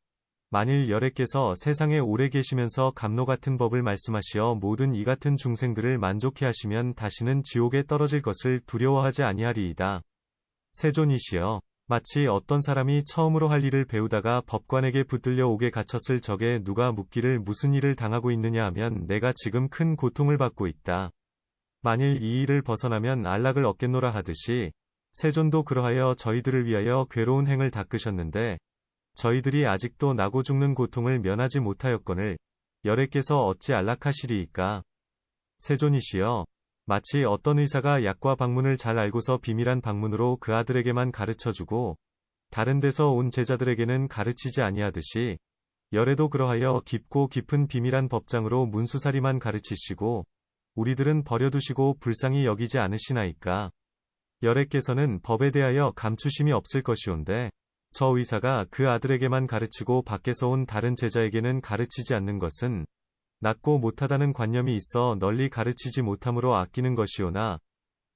만일 열애께서 세상에 오래 계시면서 감로 같은 법을 말씀하시어 모든 이 같은 중생들을 만족해 하시면 다시는 지옥에 떨어질 것을 두려워하지 아니하리이다. 세존이시여, 마치 어떤 사람이 처음으로 할 일을 배우다가 법관에게 붙들려 옥에 갇혔을 적에 누가 묻기를 무슨 일을 당하고 있느냐 하면 내가 지금 큰 고통을 받고 있다. 만일 이 일을 벗어나면 안락을 얻겠노라 하듯이 세존도 그러하여 저희들을 위하여 괴로운 행을 닦으셨는데 저희들이 아직도 나고 죽는 고통을 면하지 못하였거늘 열애께서 어찌 안락하시리이까. 세존이시여, 마치 어떤 의사가 약과 방문을 잘 알고서 비밀한 방문으로 그 아들에게만 가르쳐주고 다른 데서 온 제자들에게는 가르치지 아니하듯이 열애도 그러하여 깊고 깊은 비밀한 법장으로 문수사리만 가르치시고 우리들은 버려두시고 불쌍히 여기지 않으시나이까. 열애께서는 법에 대하여 감추심이 없을 것이온데 저 의사가 그 아들에게만 가르치고 밖에서 온 다른 제자에게는 가르치지 않는 것은 낮고 못하다는 관념이 있어 널리 가르치지 못함으로 아끼는 것이오나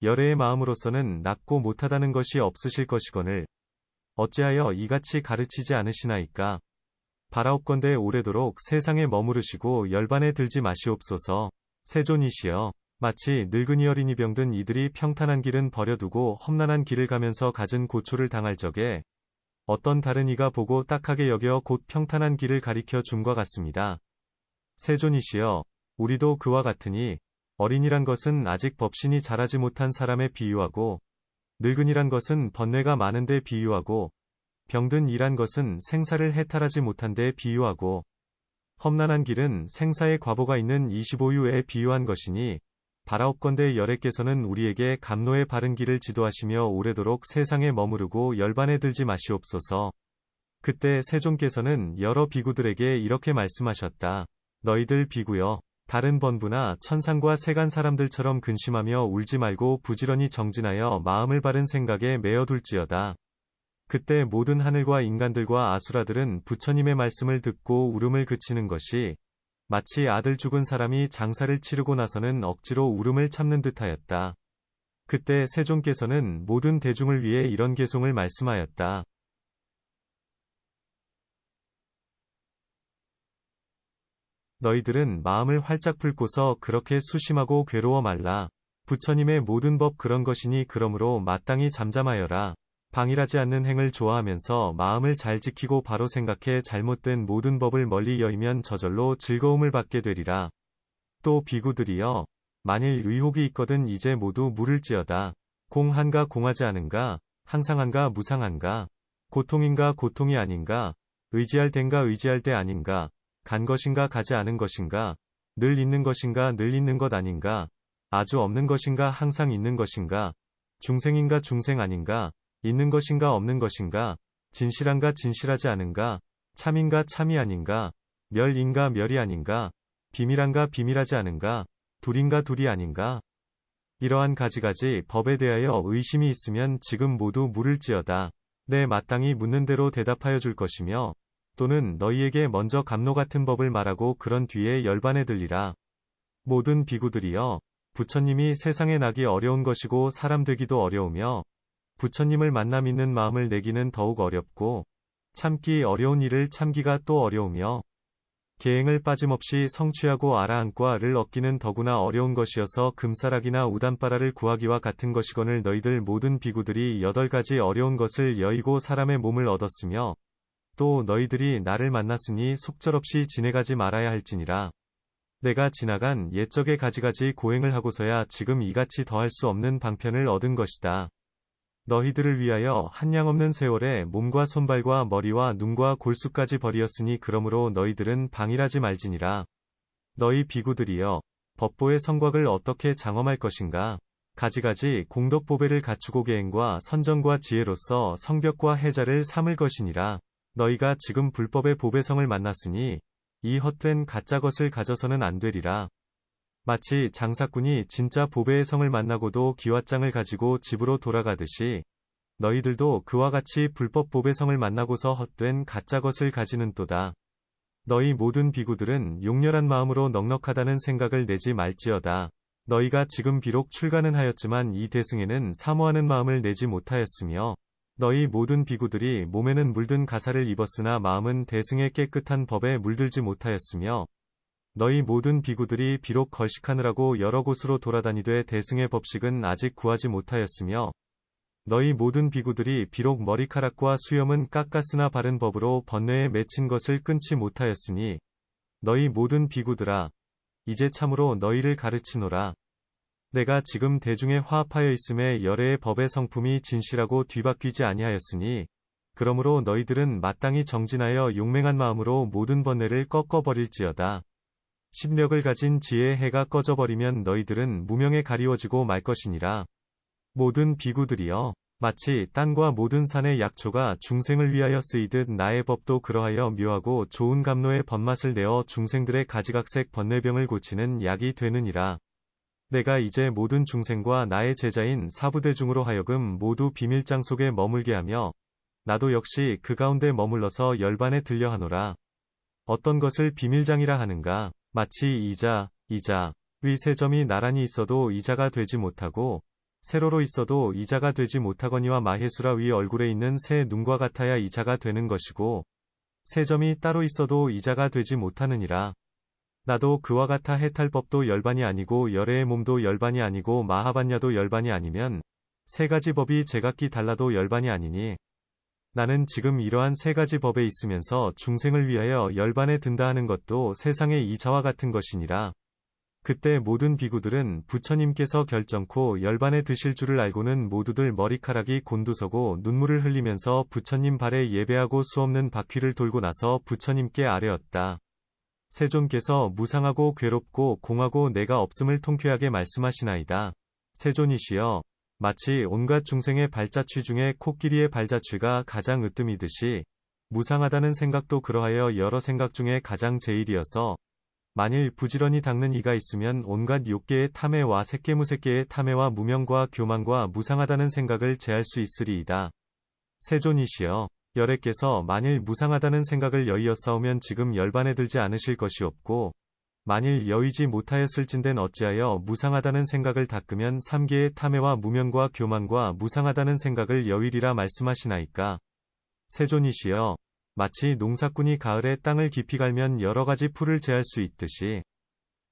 열애의 마음으로서는 낮고 못하다는 것이 없으실 것이거늘 어찌하여 이같이 가르치지 않으시나이까. 바라옵건대 오래도록 세상에 머무르시고 열반에 들지 마시옵소서. 세존이시여, 마치 늙은이 어린이 병든 이들이 평탄한 길은 버려두고 험난한 길을 가면서 갖은 고초를 당할 적에 어떤 다른 이가 보고 딱하게 여겨 곧 평탄한 길을 가리켜 줌과 같습니다. 세존이시여, 우리도 그와 같으니 어린이란 것은 아직 법신이 자라지 못한 사람에 비유하고 늙은이란 것은 번뇌가 많은데 비유하고 병든 이란 것은 생사를 해탈하지 못한 데 비유하고 험난한 길은 생사의 과보가 있는 25유에 비유한 것이니 바라옵건대 열애께서는 우리에게 감로의 바른 길을 지도하시며 오래도록 세상에 머무르고 열반에 들지 마시옵소서. 그때 세존께서는 여러 비구들에게 이렇게 말씀하셨다. 너희들 비구여. 다른 번부나 천상과 세간 사람들처럼 근심하며 울지 말고 부지런히 정진하여 마음을 바른 생각에 메어둘지어다. 그때 모든 하늘과 인간들과 아수라들은 부처님의 말씀을 듣고 울음을 그치는 것이 마치 아들 죽은 사람이 장사를 치르고 나서는 억지로 울음을 참는 듯하였다. 그때 세존께서는 모든 대중을 위해 이런 개송을 말씀하였다. 너희들은 마음을 활짝 풀고서 그렇게 수심하고 괴로워 말라. 부처님의 모든 법 그런 것이니 그러므로 마땅히 잠잠하여라. 방일하지 않는 행을 좋아하면서 마음을 잘 지키고 바로 생각해 잘못된 모든 법을 멀리 여의면 저절로 즐거움을 받게 되리라. 또 비구들이여, 만일 의혹이 있거든 이제 모두 물을지어다. 공한가 공하지 않은가, 항상한가 무상한가, 고통인가 고통이 아닌가, 의지할 땐가 의지할 때 아닌가, 간 것인가 가지 않은 것인가, 늘 있는 것인가 늘 있는 것 아닌가, 아주 없는 것인가 항상 있는 것인가, 중생인가 중생 아닌가, 있는 것인가 없는 것인가, 진실한가 진실하지 않은가, 참인가 참이 아닌가, 멸인가 멸이 아닌가, 비밀한가 비밀하지 않은가, 둘인가 둘이 아닌가. 이러한 가지가지 법에 대하여 의심이 있으면 지금 모두 물을지어다. 내 마땅히 묻는 대로 대답하여 줄 것이며 또는 너희에게 먼저 감로 같은 법을 말하고 그런 뒤에 열반에 들리라. 모든 비구들이여, 부처님이 세상에 나기 어려운 것이고 사람 되기도 어려우며 부처님을 만나 믿는 마음을 내기는 더욱 어렵고 참기 어려운 일을 참기가 또 어려우며 계행을 빠짐없이 성취하고 아라한과를 얻기는 더구나 어려운 것이어서 금사락이나 우단바라를 구하기와 같은 것이거늘 너희들 모든 비구들이 8가지 어려운 것을 여의고 사람의 몸을 얻었으며 또 너희들이 나를 만났으니 속절없이 지내가지 말아야 할지니라. 내가 지나간 옛적의 가지가지 고행을 하고서야 지금 이같이 더할 수 없는 방편을 얻은 것이다. 너희들을 위하여 한량없는 세월에 몸과 손발과 머리와 눈과 골수까지 버리었으니 그러므로 너희들은 방일하지 말지니라. 너희 비구들이여, 법보의 성곽을 어떻게 장엄할 것인가. 가지가지 공덕보배를 갖추고 계행과 선정과 지혜로서 성벽과 해자를 삼을 것이니라. 너희가 지금 불법의 보배성을 만났으니 이 헛된 가짜 것을 가져서는 안 되리라. 마치 장사꾼이 진짜 보배의 성을 만나고도 기왓장을 가지고 집으로 돌아가듯이 너희들도 그와 같이 불법 보배성을 만나고서 헛된 가짜 것을 가지는도다. 너희 모든 비구들은 용렬한 마음으로 넉넉하다는 생각을 내지 말지어다. 너희가 지금 비록 출가는 하였지만 이 대승에는 사모하는 마음을 내지 못하였으며 너희 모든 비구들이 몸에는 물든 가사를 입었으나 마음은 대승의 깨끗한 법에 물들지 못하였으며 너희 모든 비구들이 비록 걸식하느라고 여러 곳으로 돌아다니되 대승의 법식은 아직 구하지 못하였으며 너희 모든 비구들이 비록 머리카락과 수염은 깎았으나 바른 법으로 번뇌에 맺힌 것을 끊지 못하였으니 너희 모든 비구들아, 이제 참으로 너희를 가르치노라. 내가 지금 대중에 화합하여 있음에 열애의 법의 성품이 진실하고 뒤바뀌지 아니하였으니 그러므로 너희들은 마땅히 정진하여 용맹한 마음으로 모든 번뇌를 꺾어버릴지어다. 심력을 가진 지혜의 해가 꺼져버리면 너희들은 무명에 가리워지고 말 것이니라. 모든 비구들이여, 마치 땅과 모든 산의 약초가 중생을 위하여 쓰이듯 나의 법도 그러하여 묘하고 좋은 감로의 법맛을 내어 중생들의 가지각색 번뇌병을 고치는 약이 되느니라. 내가 이제 모든 중생과 나의 제자인 사부대중으로 하여금 모두 비밀장 속에 머물게 하며 나도 역시 그 가운데 머물러서 열반에 들려 하노라. 어떤 것을 비밀장이라 하는가? 마치 이자, 위 세 점이 나란히 있어도 이자가 되지 못하고 세로로 있어도 이자가 되지 못하거니와 마해수라 위 얼굴에 있는 새 눈과 같아야 이자가 되는 것이고 세 점이 따로 있어도 이자가 되지 못하느니라. 나도 그와 같아 해탈법도 열반이 아니고 열애의 몸도 열반이 아니고 마하반야도 열반이 아니면 세 가지 법이 제각기 달라도 열반이 아니니 나는 지금 이러한 세 가지 법에 있으면서 중생을 위하여 열반에 든다 하는 것도 세상의 이자와 같은 것이니라. 그때 모든 비구들은 부처님께서 결정코 열반에 드실 줄을 알고는 모두들 머리카락이 곤두서고 눈물을 흘리면서 부처님 발에 예배하고 수없는 바퀴를 돌고 나서 부처님께 아뢰었다. 세존께서 무상하고 괴롭고 공하고 내가 없음을 통쾌하게 말씀하시나이다. 세존이시여, 마치 온갖 중생의 발자취 중에 코끼리의 발자취가 가장 으뜸이듯이 무상하다는 생각도 그러하여 여러 생각 중에 가장 제일이어서 만일 부지런히 닦는 이가 있으면 온갖 욕계의 탐해와 색계무색계의 탐해와 무명과 교만과 무상하다는 생각을 제할 수 있으리이다. 세존이시여, 열애께서 만일 무상하다는 생각을 여의었사오면 지금 열반에 들지 않으실 것이 없고, 만일 여의지 못하였을진된 어찌하여 무상하다는 생각을 닦으면 삼계의 탐해와 무명과 교만과 무상하다는 생각을 여의리라 말씀하시나이까. 세존이시여, 마치 농사꾼이 가을에 땅을 깊이 갈면 여러 가지 풀을 제할 수 있듯이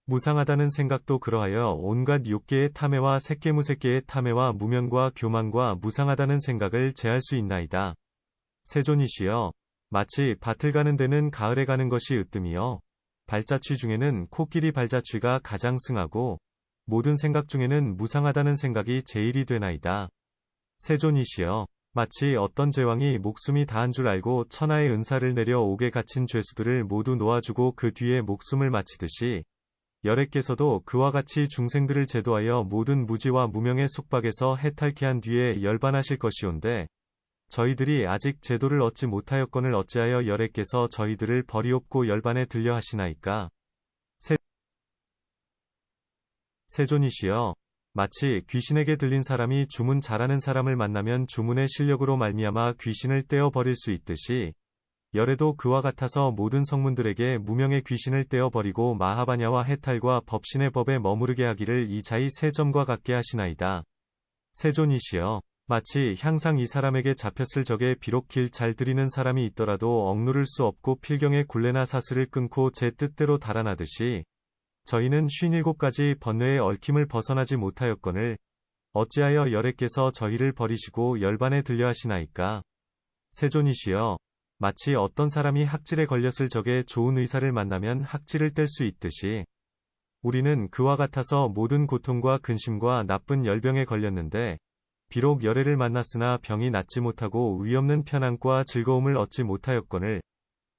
무상하다는 생각도 그러하여 온갖 욕계의 탐해와 색계무색계의 탐해와 무명과 교만과 무상하다는 생각을 제할 수 있나이다. 세존이시여, 마치 밭을 가는 데는 가을에 가는 것이 으뜸이여 발자취 중에는 코끼리 발자취가 가장 승하고 모든 생각 중에는 무상하다는 생각이 제일이 되나이다. 세존이시여, 마치 어떤 제왕이 목숨이 다한 줄 알고 천하의 은사를 내려 옥에 갇힌 죄수들을 모두 놓아주고 그 뒤에 목숨을 마치듯이 열애께서도 그와 같이 중생들을 제도하여 모든 무지와 무명의 속박에서 해탈케 한 뒤에 열반하실 것이온데 저희들이 아직 제도를 얻지 못하였거늘 어찌하여 열애께서 저희들을 버리옵고 열반에 들려 하시나이까. 세존이시여, 마치 귀신에게 들린 사람이 주문 잘하는 사람을 만나면 주문의 실력으로 말미암아 귀신을 떼어 버릴 수 있듯이 열애도 그와 같아서 모든 성문들에게 무명의 귀신을 떼어 버리고 마하바냐와 해탈과 법신의 법에 머무르게 하기를 이자이 세 점과 같게 하시나이다. 세존이시여, 마치 향상 이 사람에게 잡혔을 적에 비록 길 잘 들이는 사람이 있더라도 억누를 수 없고 필경의 굴레나 사슬을 끊고 제 뜻대로 달아나듯이 저희는 57가지 번뇌의 얽힘을 벗어나지 못하였거늘 어찌하여 열애께서 저희를 버리시고 열반에 들려 하시나이까. 세존이시여, 마치 어떤 사람이 학질에 걸렸을 적에 좋은 의사를 만나면 학질을 뗄 수 있듯이 우리는 그와 같아서 모든 고통과 근심과 나쁜 열병에 걸렸는데 비록 열애를 만났으나 병이 낫지 못하고 위없는 편안과 즐거움을 얻지 못하였거늘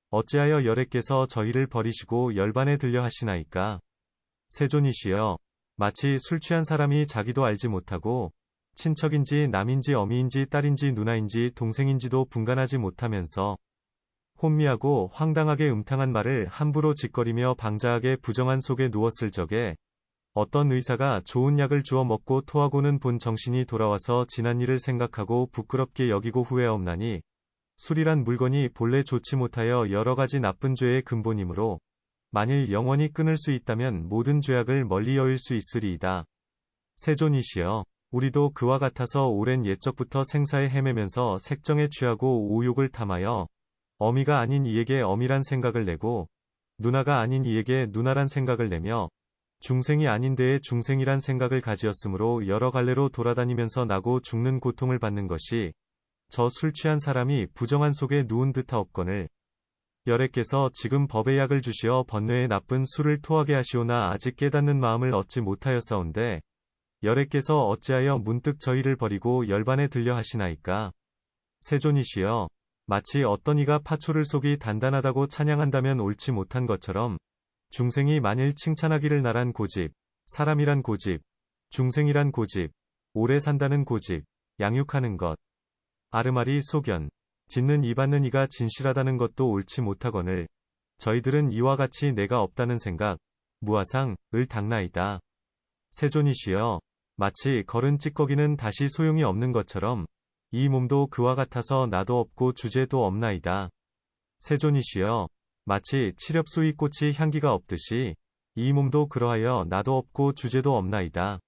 어찌하여 열애께서 저희를 버리시고 열반에 들려 하시나이까. 세존이시여, 마치 술 취한 사람이 자기도 알지 못하고 친척인지 남인지 어미인지 딸인지 누나인지 동생인지도 분간하지 못하면서 혼미하고 황당하게 음탕한 말을 함부로 짓거리며 방자하게 부정한 속에 누웠을 적에 어떤 의사가 좋은 약을 주어 먹고 토하고는 본 정신이 돌아와서 지난 일을 생각하고 부끄럽게 여기고 후회하옵나니 술이란 물건이 본래 좋지 못하여 여러 가지 나쁜 죄의 근본이므로 만일 영원히 끊을 수 있다면 모든 죄악을 멀리 여일 수 있으리이다. 세존이시여, 우리도 그와 같아서 오랜 옛적부터 생사에 헤매면서 색정에 취하고 오욕을 탐하여 어미가 아닌 이에게 어미란 생각을 내고 누나가 아닌 이에게 누나란 생각을 내며 중생이 아닌 데에 중생이란 생각을 가지었으므로 여러 갈래로 돌아다니면서 나고 죽는 고통을 받는 것이 저 술 취한 사람이 부정한 속에 누운 듯하옵거늘 열애께서 지금 법의 약을 주시어 번뇌의 나쁜 술을 토하게 하시오나 아직 깨닫는 마음을 얻지 못하였사온데 열애께서 어찌하여 문득 저희를 버리고 열반에 들려 하시나이까. 세존이시여, 마치 어떤 이가 파초를 속이 단단하다고 찬양한다면 옳지 못한 것처럼 중생이 만일 칭찬하기를 나란 고집, 사람이란 고집, 중생이란 고집, 오래 산다는 고집, 양육하는 것, 아르마리 소견, 짓는 이 받는 이가 진실하다는 것도 옳지 못하거늘 저희들은 이와 같이 내가 없다는 생각, 무아상을 닦나이다. 세존이시여, 마치 걸은 찌꺼기는 다시 소용이 없는 것처럼 이 몸도 그와 같아서 나도 없고 주제도 없나이다. 세존이시여, 마치 칠엽수이 꽃이 향기가 없듯이 이 몸도 그러하여 나도 없고 주제도 없나이다.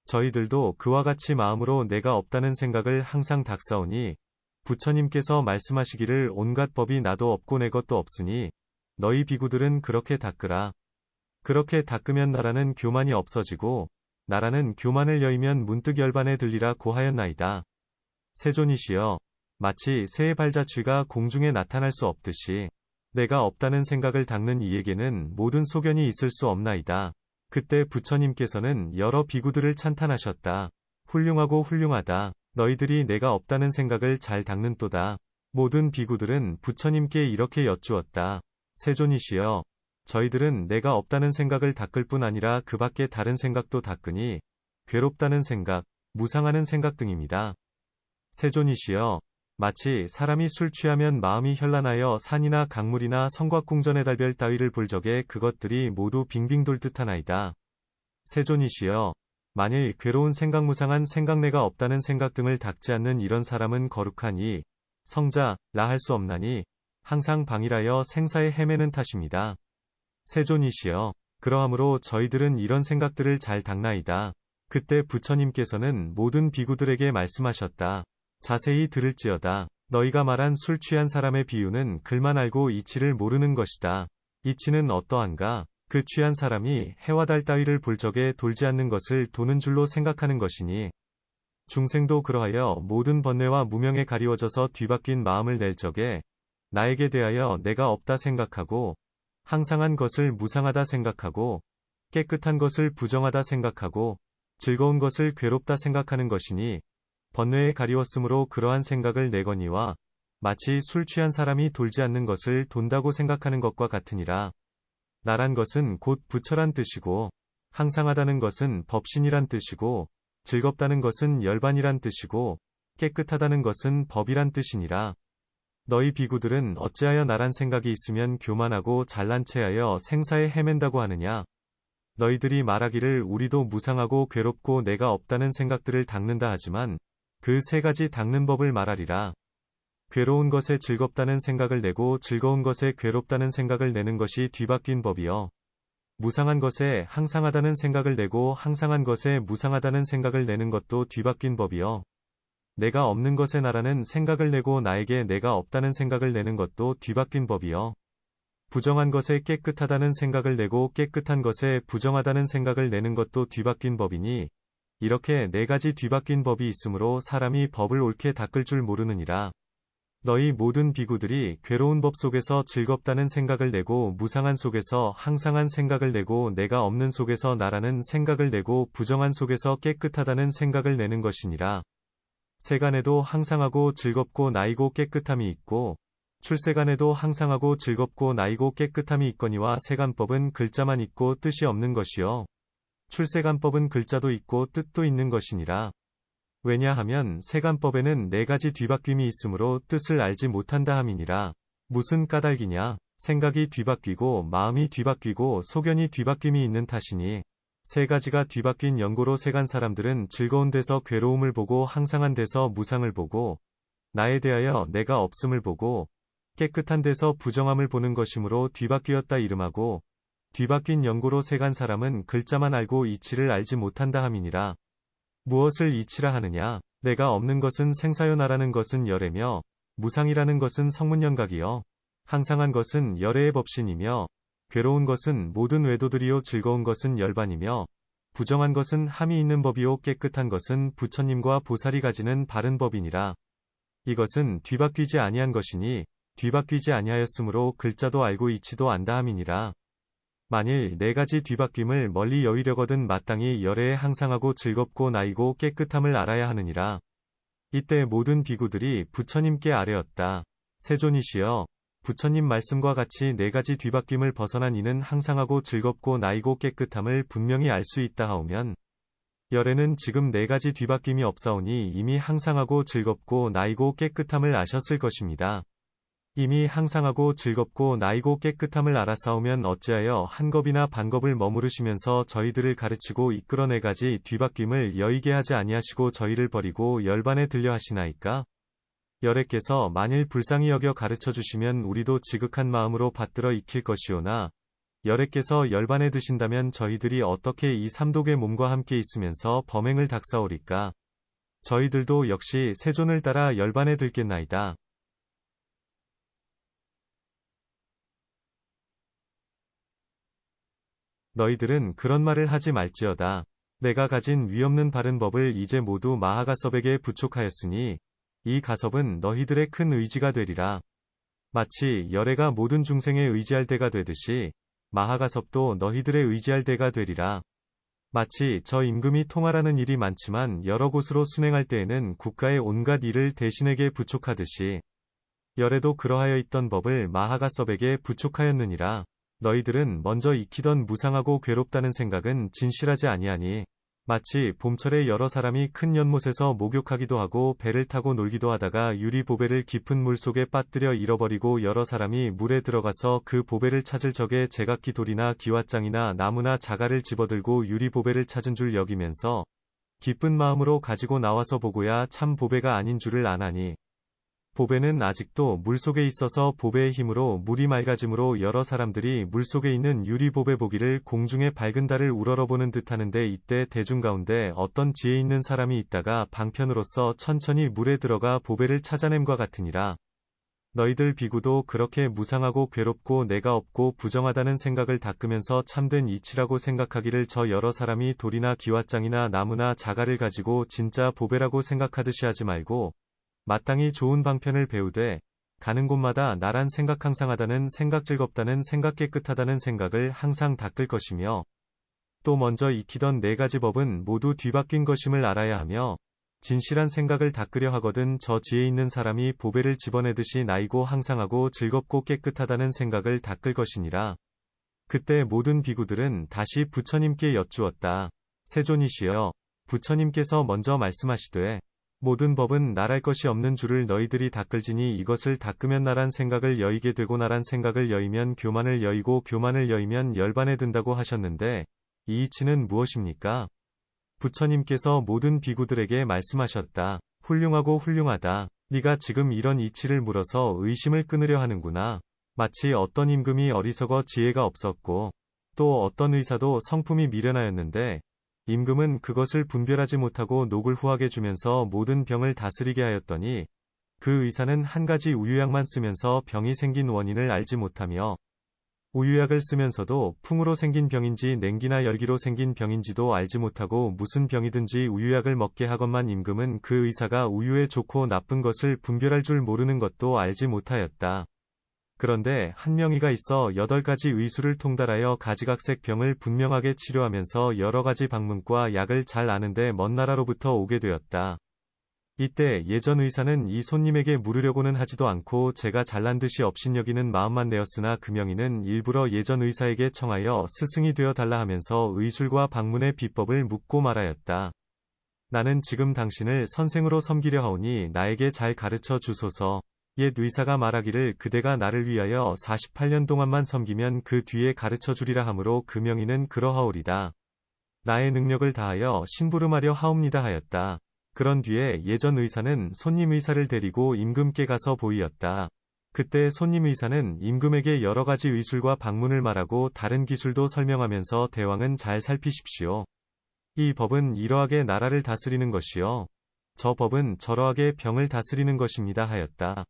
저희들도 그와 같이 마음으로 내가 없다는 생각을 항상 닦사오니 부처님께서 말씀하시기를 온갖 법이 나도 없고 내 것도 없으니 너희 비구들은 그렇게 닦으라. 그렇게 닦으면 나라는 교만이 없어지고 나라는 교만을 여의면 문득 열반에 들리라 고하였나이다. 세존이시여, 마치 새의 발자취가 공중에 나타날 수 없듯이 내가 없다는 생각을 닦는 이에게는 모든 소견이 있을 수 없나이다. 그때 부처님께서는 여러 비구들을 찬탄하셨다. 훌륭하고 훌륭하다. 너희들이 내가 없다는 생각을 잘 닦는도다. 모든 비구들은 부처님께 이렇게 여쭈었다. 세존이시여, 저희들은 내가 없다는 생각을 닦을 뿐 아니라 그 밖에 다른 생각도 닦으니 괴롭다는 생각, 무상하는 생각 등입니다. 세존이시여, 마치 사람이 술 취하면 마음이 현란하여 산이나 강물이나 성곽궁전의 달별 따위를 볼 적에 그것들이 모두 빙빙 돌 듯하나이다. 세존이시여, 만일 괴로운 생각 무상한 생각내가 없다는 생각 등을 닦지 않는 이런 사람은 거룩하니 성자라 할 수 없나니 항상 방일하여 생사에 헤매는 탓입니다. 세존이시여, 그러하므로 저희들은 이런 생각들을 잘 닦나이다. 그때 부처님께서는 모든 비구들에게 말씀하셨다. 자세히 들을지어다. 너희가 말한 술 취한 사람의 비유는 글만 알고 이치를 모르는 것이다. 이치는 어떠한가? 그 취한 사람이 해와 달 따위를 볼 적에 돌지 않는 것을 도는 줄로 생각하는 것이니 중생도 그러하여 모든 번뇌와 무명에 가리워져서 뒤바뀐 마음을 낼 적에 나에게 대하여 내가 없다 생각하고 항상한 것을 무상하다 생각하고 깨끗한 것을 부정하다 생각하고 즐거운 것을 괴롭다 생각하는 것이니 번뇌에 가리웠으므로 그러한 생각을 내거니와 마치 술 취한 사람이 돌지 않는 것을 돈다고 생각하는 것과 같으니라. 나란 것은 곧 부처란 뜻이고 항상하다는 것은 법신이란 뜻이고 즐겁다는 것은 열반이란 뜻이고 깨끗하다는 것은 법이란 뜻이니라. 너희 비구들은 어찌하여 나란 생각이 있으면 교만하고 잘난 체하여 생사에 헤맨다고 하느냐. 너희들이 말하기를 우리도 무상하고 괴롭고 내가 없다는 생각들을 닦는다 하지만 그 세 가지 닦는 법을 말하리라. 괴로운 것에 즐겁다는 생각을 내고 즐거운 것에 괴롭다는 생각을 내는 것이 뒤바뀐 법이요. 무상한 것에 항상하다는 생각을 내고 항상한 것에 무상하다는 생각을 내는 것도 뒤바뀐 법이요. 내가 없는 것에 나라는 생각을 내고 나에게 내가 없다는 생각을 내는 것도 뒤바뀐 법이요. 부정한 것에 깨끗하다는 생각을 내고 깨끗한 것에 부정하다는 생각을 내는 것도 뒤바뀐 법이니 이렇게 네 가지 뒤바뀐 법이 있으므로 사람이 법을 옳게 닦을 줄 모르느니라. 너희 모든 비구들이 괴로운 법 속에서 즐겁다는 생각을 내고 무상한 속에서 항상한 생각을 내고 내가 없는 속에서 나라는 생각을 내고 부정한 속에서 깨끗하다는 생각을 내는 것이니라. 세간에도 항상하고 즐겁고 나이고 깨끗함이 있고 출세간에도 항상하고 즐겁고 나이고 깨끗함이 있거니와 세간법은 글자만 있고 뜻이 없는 것이요. 출세간법은 글자도 있고 뜻도 있는 것이니라. 왜냐하면 세간법에는 네 가지 뒤바뀜이 있으므로 뜻을 알지 못한다 함이니라. 무슨 까닭이냐? 생각이 뒤바뀌고 마음이 뒤바뀌고 소견이 뒤바뀜이 있는 탓이니 세 가지가 뒤바뀐 연고로 세간 사람들은 즐거운 데서 괴로움을 보고 항상한 데서 무상을 보고 나에 대하여 내가 없음을 보고 깨끗한 데서 부정함을 보는 것이므로 뒤바뀌었다 이름하고 뒤바뀐 연고로 세간 사람은 글자만 알고 이치를 알지 못한다 함이니라. 무엇을 이치라 하느냐? 내가 없는 것은 생사요나라는 것은 열애며 무상이라는 것은 성문연각이요. 항상한 것은 열애의 법신이며 괴로운 것은 모든 외도들이요 즐거운 것은 열반이며 부정한 것은 함이 있는 법이요 깨끗한 것은 부처님과 보살이 가지는 바른 법이니라. 이것은 뒤바뀌지 아니한 것이니 뒤바뀌지 아니하였으므로 글자도 알고 이치도 안다 함이니라. 만일 네 가지 뒤바뀜을 멀리 여의려거든 마땅히 열애에 항상하고 즐겁고 나이고 깨끗함을 알아야 하느니라. 이때 모든 비구들이 부처님께 아뢰었다. 세존이시여, 부처님 말씀과 같이 네 가지 뒤바뀜을 벗어난 이는 항상하고 즐겁고 나이고 깨끗함을 분명히 알 수 있다 하오면 열애는 지금 네 가지 뒤바뀜이 없사오니 이미 항상하고 즐겁고 나이고 깨끗함을 아셨을 것입니다. 이미 항상하고 즐겁고 나이고 깨끗함을 알아싸우면 어찌하여 한겁이나 반겁을 머무르시면서 저희들을 가르치고 이끌어 네 가지 뒤바뀜을 여의게 하지 아니하시고 저희를 버리고 열반에 들려 하시나이까? 열애께서 만일 불쌍히 여겨 가르쳐 주시면 우리도 지극한 마음으로 받들어 익힐 것이오나 열애께서 열반에 드신다면 저희들이 어떻게 이 삼독의 몸과 함께 있으면서 범행을 닥사오리까? 저희들도 역시 세존을 따라 열반에 들겠나이다. 너희들은 그런 말을 하지 말지어다. 내가 가진 위없는 바른 법을 이제 모두 마하가섭에게 부촉하였으니 이 가섭은 너희들의 큰 의지가 되리라. 마치 열애가 모든 중생에 의지할 대가 되듯이 마하가섭도 너희들의 의지할 대가 되리라. 마치 저 임금이 통할하는 일이 많지만 여러 곳으로 순행할 때에는 국가의 온갖 일을 대신에게 부촉하듯이 열애도 그러하여 있던 법을 마하가섭에게 부촉하였느니라. 너희들은 먼저 익히던 무상하고 괴롭다는 생각은 진실하지 아니하니 마치 봄철에 여러 사람이 큰 연못에서 목욕하기도 하고 배를 타고 놀기도 하다가 유리 보배를 깊은 물속에 빠뜨려 잃어버리고 여러 사람이 물에 들어가서 그 보배를 찾을 적에 제각기 돌이나 기왓장이나 나무나 자갈을 집어들고 유리 보배를 찾은 줄 여기면서 기쁜 마음으로 가지고 나와서 보고야 참 보배가 아닌 줄을 아나니 보배는 아직도 물속에 있어서 보배의 힘으로 물이 맑아짐으로 여러 사람들이 물속에 있는 유리 보배 보기를 공중의 밝은 달을 우러러보는 듯하는데 이때 대중 가운데 어떤 지혜 있는 사람이 있다가 방편으로서 천천히 물에 들어가 보배를 찾아냄과 같으니라. 너희들 비구도 그렇게 무상하고 괴롭고 내가 없고 부정하다는 생각을 닦으면서 참된 이치라고 생각하기를 저 여러 사람이 돌이나 기왓장이나 나무나 자갈을 가지고 진짜 보배라고 생각하듯이 하지 말고 마땅히 좋은 방편을 배우되 가는 곳마다 나란 생각 항상 하다는 생각 즐겁다는 생각 깨끗하다는 생각을 항상 닦을 것이며 또 먼저 익히던 네 가지 법은 모두 뒤바뀐 것임을 알아야 하며 진실한 생각을 닦으려 하거든 저 지혜 있는 사람이 보배를 집어내듯이 나이고 항상하고 즐겁고 깨끗하다는 생각을 닦을 것이니라. 그때 모든 비구들은 다시 부처님께 여쭈었다. 세존이시여, 부처님께서 먼저 말씀하시되 모든 법은 나랄 것이 없는 줄을 너희들이 닦을지니 이것을 닦으면 나란 생각을 여의게 되고 나란 생각을 여의면 교만을 여의고 교만을 여의면 열반에 든다고 하셨는데 이 이치는 무엇입니까? 부처님께서 모든 비구들에게 말씀하셨다. 훌륭하고 훌륭하다. 네가 지금 이런 이치를 물어서 의심을 끊으려 하는구나. 마치 어떤 임금이 어리석어 지혜가 없었고 또 어떤 의사도 성품이 미련하였는데 임금은 그것을 분별하지 못하고 녹을 후하게 주면서 모든 병을 다스리게 하였더니 그 의사는 한 가지 우유약만 쓰면서 병이 생긴 원인을 알지 못하며 우유약을 쓰면서도 풍으로 생긴 병인지 냉기나 열기로 생긴 병인지도 알지 못하고 무슨 병이든지 우유약을 먹게 하건만 임금은 그 의사가 우유의 좋고 나쁜 것을 분별할 줄 모르는 것도 알지 못하였다. 그런데 한 명의가 있어 8가지 의수를 통달하여 가지각색 병을 분명하게 치료하면서 여러 가지 방문과 약을 잘 아는데 먼 나라로부터 오게 되었다. 이때 예전 의사는 이 손님에게 물으려고는 하지도 않고 제가 잘난 듯이 업신여기는 마음만 내었으나 그 명의는 일부러 예전 의사에게 청하여 스승이 되어 달라 하면서 의술과 방문의 비법을 묻고 말하였다. 나는 지금 당신을 선생으로 섬기려 하오니 나에게 잘 가르쳐 주소서. 옛 의사가 말하기를 그대가 나를 위하여 48년 동안만 섬기면 그 뒤에 가르쳐 주리라 하므로 그 명의는 그러하오리다. 나의 능력을 다하여 심부름하려 하옵니다 하였다. 그런 뒤에 예전 의사는 손님 의사를 데리고 임금께 가서 보이었다. 그때 손님 의사는 임금에게 여러 가지 의술과 방문을 말하고 다른 기술도 설명하면서 대왕은 잘 살피십시오. 이 법은 이러하게 나라를 다스리는 것이요. 저 법은 저러하게 병을 다스리는 것입니다 하였다.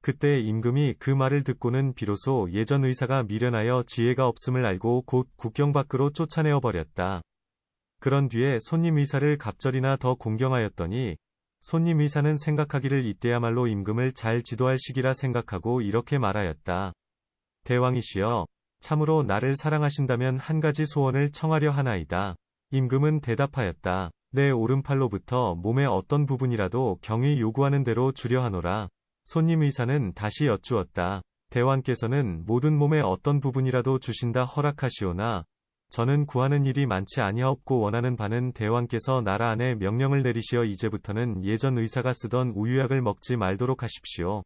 그때 임금이 그 말을 듣고는 비로소 예전 의사가 미련하여 지혜가 없음을 알고 곧 국경 밖으로 쫓아내어 버렸다. 그런 뒤에 손님 의사를 갑절이나 더 공경하였더니 손님 의사는 생각하기를 이때야말로 임금을 잘 지도할 시기라 생각하고 이렇게 말하였다. 대왕이시여, 참으로 나를 사랑하신다면 한 가지 소원을 청하려 하나이다. 임금은 대답하였다. 내 오른팔로부터 몸의 어떤 부분이라도 경이 요구하는 대로 주려 하노라. 손님 의사는 다시 여쭈었다. 대왕께서는 모든 몸의 어떤 부분이라도 주신다 허락하시오나 저는 구하는 일이 많지 아니하옵고 원하는 바는 대왕께서 나라 안에 명령을 내리시어 이제부터는 예전 의사가 쓰던 우유약을 먹지 말도록 하십시오.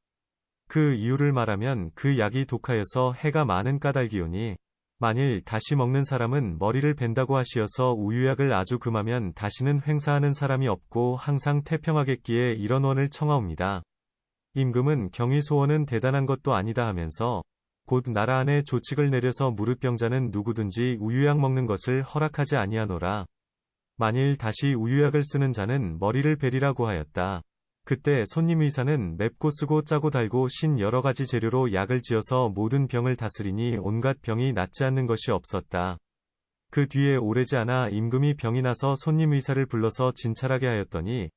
그 이유를 말하면 그 약이 독하여서 해가 많은 까닭이오니 만일 다시 먹는 사람은 머리를 벤다고 하시어서 우유약을 아주 금하면 다시는 횡사하는 사람이 없고 항상 태평하겠기에 이런 원을 청하옵니다. 임금은 경의 소원은 대단한 것도 아니다 하면서 곧 나라 안에 조칙을 내려서 무릇병자는 누구든지 우유약 먹는 것을 허락하지 아니하노라. 만일 다시 우유약을 쓰는 자는 머리를 베리라고 하였다. 그때 손님 의사는 맵고 쓰고 짜고 달고 신 여러 가지 재료로 약을 지어서 모든 병을 다스리니 온갖 병이 낫지 않는 것이 없었다. 그 뒤에 오래지 않아 임금이 병이 나서 손님 의사를 불러서 진찰하게 하였더니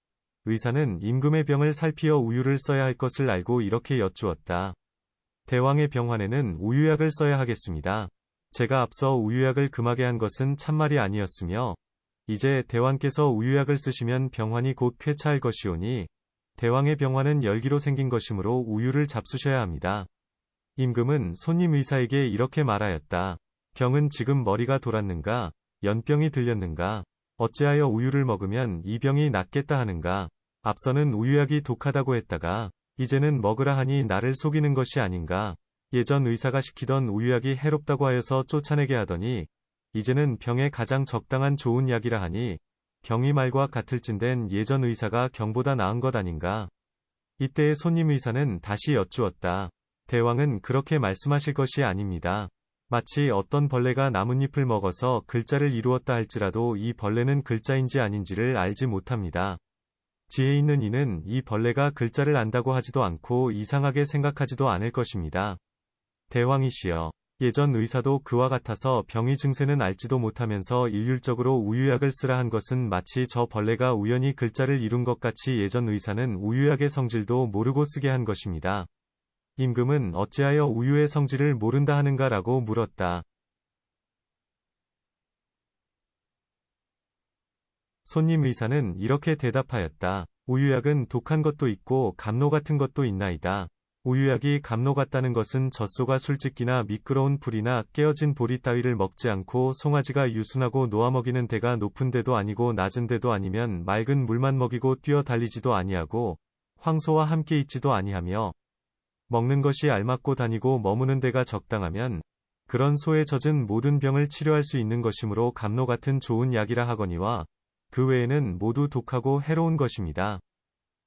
의사는 임금의 병을 살피어 우유를 써야 할 것을 알고 이렇게 여쭈었다. 대왕의 병환에는 우유약을 써야 하겠습니다. 제가 앞서 우유약을 금하게 한 것은 참말이 아니었으며 이제 대왕께서 우유약을 쓰시면 병환이 곧 쾌차할 것이오니 대왕의 병환은 열기로 생긴 것이므로 우유를 잡수셔야 합니다. 임금은 손님 의사에게 이렇게 말하였다. 병은 지금 머리가 돌았는가? 연병이 들렸는가? 어찌하여 우유를 먹으면 이 병이 낫겠다 하는가? 앞서는 우유약이 독하다고 했다가 이제는 먹으라 하니 나를 속이는 것이 아닌가? 예전 의사가 시키던 우유약이 해롭다고 하여서 쫓아내게 하더니 이제는 병에 가장 적당한 좋은 약이라 하니 병이 말과 같을진된 예전 의사가 경보다 나은 것 아닌가? 이때의 손님 의사는 다시 여쭈었다. 대왕은 그렇게 말씀하실 것이 아닙니다. 마치 어떤 벌레가 나뭇잎을 먹어서 글자를 이루었다 할지라도 이 벌레는 글자인지 아닌지를 알지 못합니다. 지혜 있는 이는 이 벌레가 글자를 안다고 하지도 않고 이상하게 생각하지도 않을 것입니다. 대왕이시여, 예전 의사도 그와 같아서 병의 증세는 알지도 못하면서 일률적으로 우유약을 쓰라 한 것은 마치 저 벌레가 우연히 글자를 이룬 것 같이 예전 의사는 우유약의 성질도 모르고 쓰게 한 것입니다. 임금은 어찌하여 우유의 성질을 모른다 하는가 라고 물었다. 손님 의사는 이렇게 대답하였다. 우유약은 독한 것도 있고 감로 같은 것도 있나이다. 우유약이 감로 같다는 것은 젖소가 술집기나 미끄러운 풀이나 깨어진 보리 따위를 먹지 않고 송아지가 유순하고 놓아먹이는 데가 높은 데도 아니고 낮은 데도 아니면 맑은 물만 먹이고 뛰어 달리지도 아니하고 황소와 함께 있지도 아니하며 먹는 것이 알맞고 다니고 머무는 데가 적당하면 그런 소에 젖은 모든 병을 치료할 수 있는 것이므로 감로 같은 좋은 약이라 하거니와 그 외에는 모두 독하고 해로운 것입니다.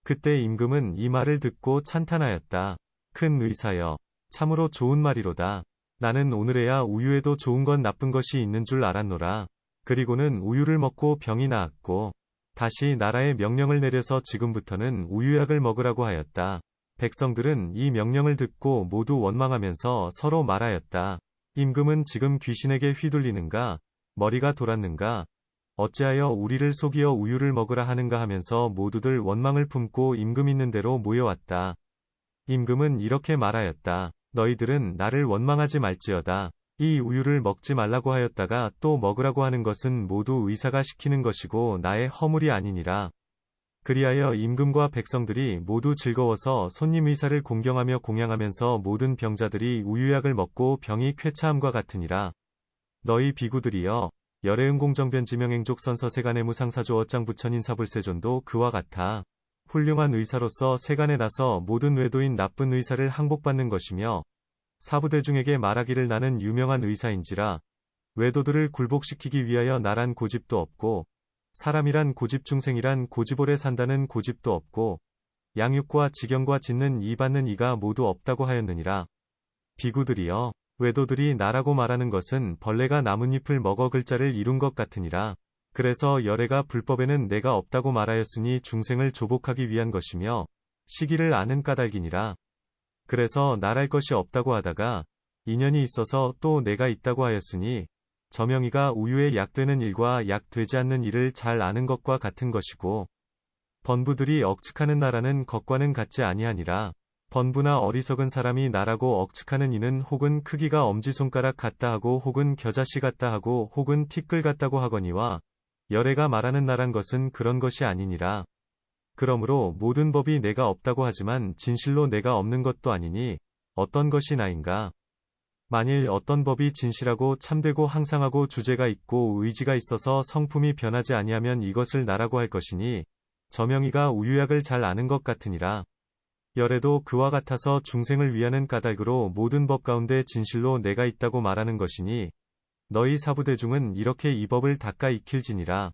그때 임금은 이 말을 듣고 찬탄하였다. 큰 의사여, 참으로 좋은 말이로다. 나는 오늘에야 우유에도 좋은 건 나쁜 것이 있는 줄 알았노라. 그리고는 우유를 먹고 병이 나았고 다시 나라에 명령을 내려서 지금부터는 우유약을 먹으라고 하였다. 백성들은 이 명령을 듣고 모두 원망하면서 서로 말하였다. 임금은 지금 귀신에게 휘둘리는가? 머리가 돌았는가? 어찌하여 우리를 속이어 우유를 먹으라 하는가 하면서 모두들 원망을 품고 임금 있는 대로 모여왔다. 임금은 이렇게 말하였다. 너희들은 나를 원망하지 말지어다. 이 우유를 먹지 말라고 하였다가 또 먹으라고 하는 것은 모두 의사가 시키는 것이고 나의 허물이 아니니라. 그리하여 임금과 백성들이 모두 즐거워서 손님 의사를 공경하며 공양하면서 모든 병자들이 우유약을 먹고 병이 쾌차함과 같으니라. 너희 비구들이여, 열애응공정변지명행족 선서세간의 무상사조 어짱부천 인사불세존도 그와 같아. 훌륭한 의사로서 세간에 나서 모든 외도인 나쁜 의사를 항복받는 것이며 사부대중에게 말하기를 나는 유명한 의사인지라. 외도들을 굴복시키기 위하여 나란 고집도 없고 사람이란 고집중생이란 고집 오래 산다는 고집도 없고 양육과 직영과 짓는 이 받는 이가 모두 없다고 하였느니라. 비구들이여, 외도들이 나라고 말하는 것은 벌레가 나뭇잎을 먹어 글자를 이룬 것 같으니라. 그래서 열애가 불법에는 내가 없다고 말하였으니 중생을 조복하기 위한 것이며 시기를 아는 까닭이니라. 그래서 nar할 것이 없다고 하다가 인연이 있어서 또 내가 있다고 하였으니 저명이가 우유에 약되는 일과 약되지 않는 일을 잘 아는 것과 같은 것이고 번부들이 억측하는 나라는 것과는 같지 아니하니라. 번부나 어리석은 사람이 나라고 억측하는 이는 혹은 크기가 엄지손가락 같다 하고 혹은 겨자씨 같다 하고 혹은 티끌 같다고 하거니와 열애가 말하는 나란 것은 그런 것이 아니니라. 그러므로 모든 법이 내가 없다고 하지만 진실로 내가 없는 것도 아니니 어떤 것이 나인가? 만일 어떤 법이 진실하고 참되고 항상하고 주제가 있고 의지가 있어서 성품이 변하지 아니하면 이것을 나라고 할 것이니 저명이가 우유약을 잘 아는 것 같으니라. 열애도 그와 같아서 중생을 위하는 까닭으로 모든 법 가운데 진실로 내가 있다고 말하는 것이니 너희 사부대중은 이렇게 이 법을 닦아 익힐지니라.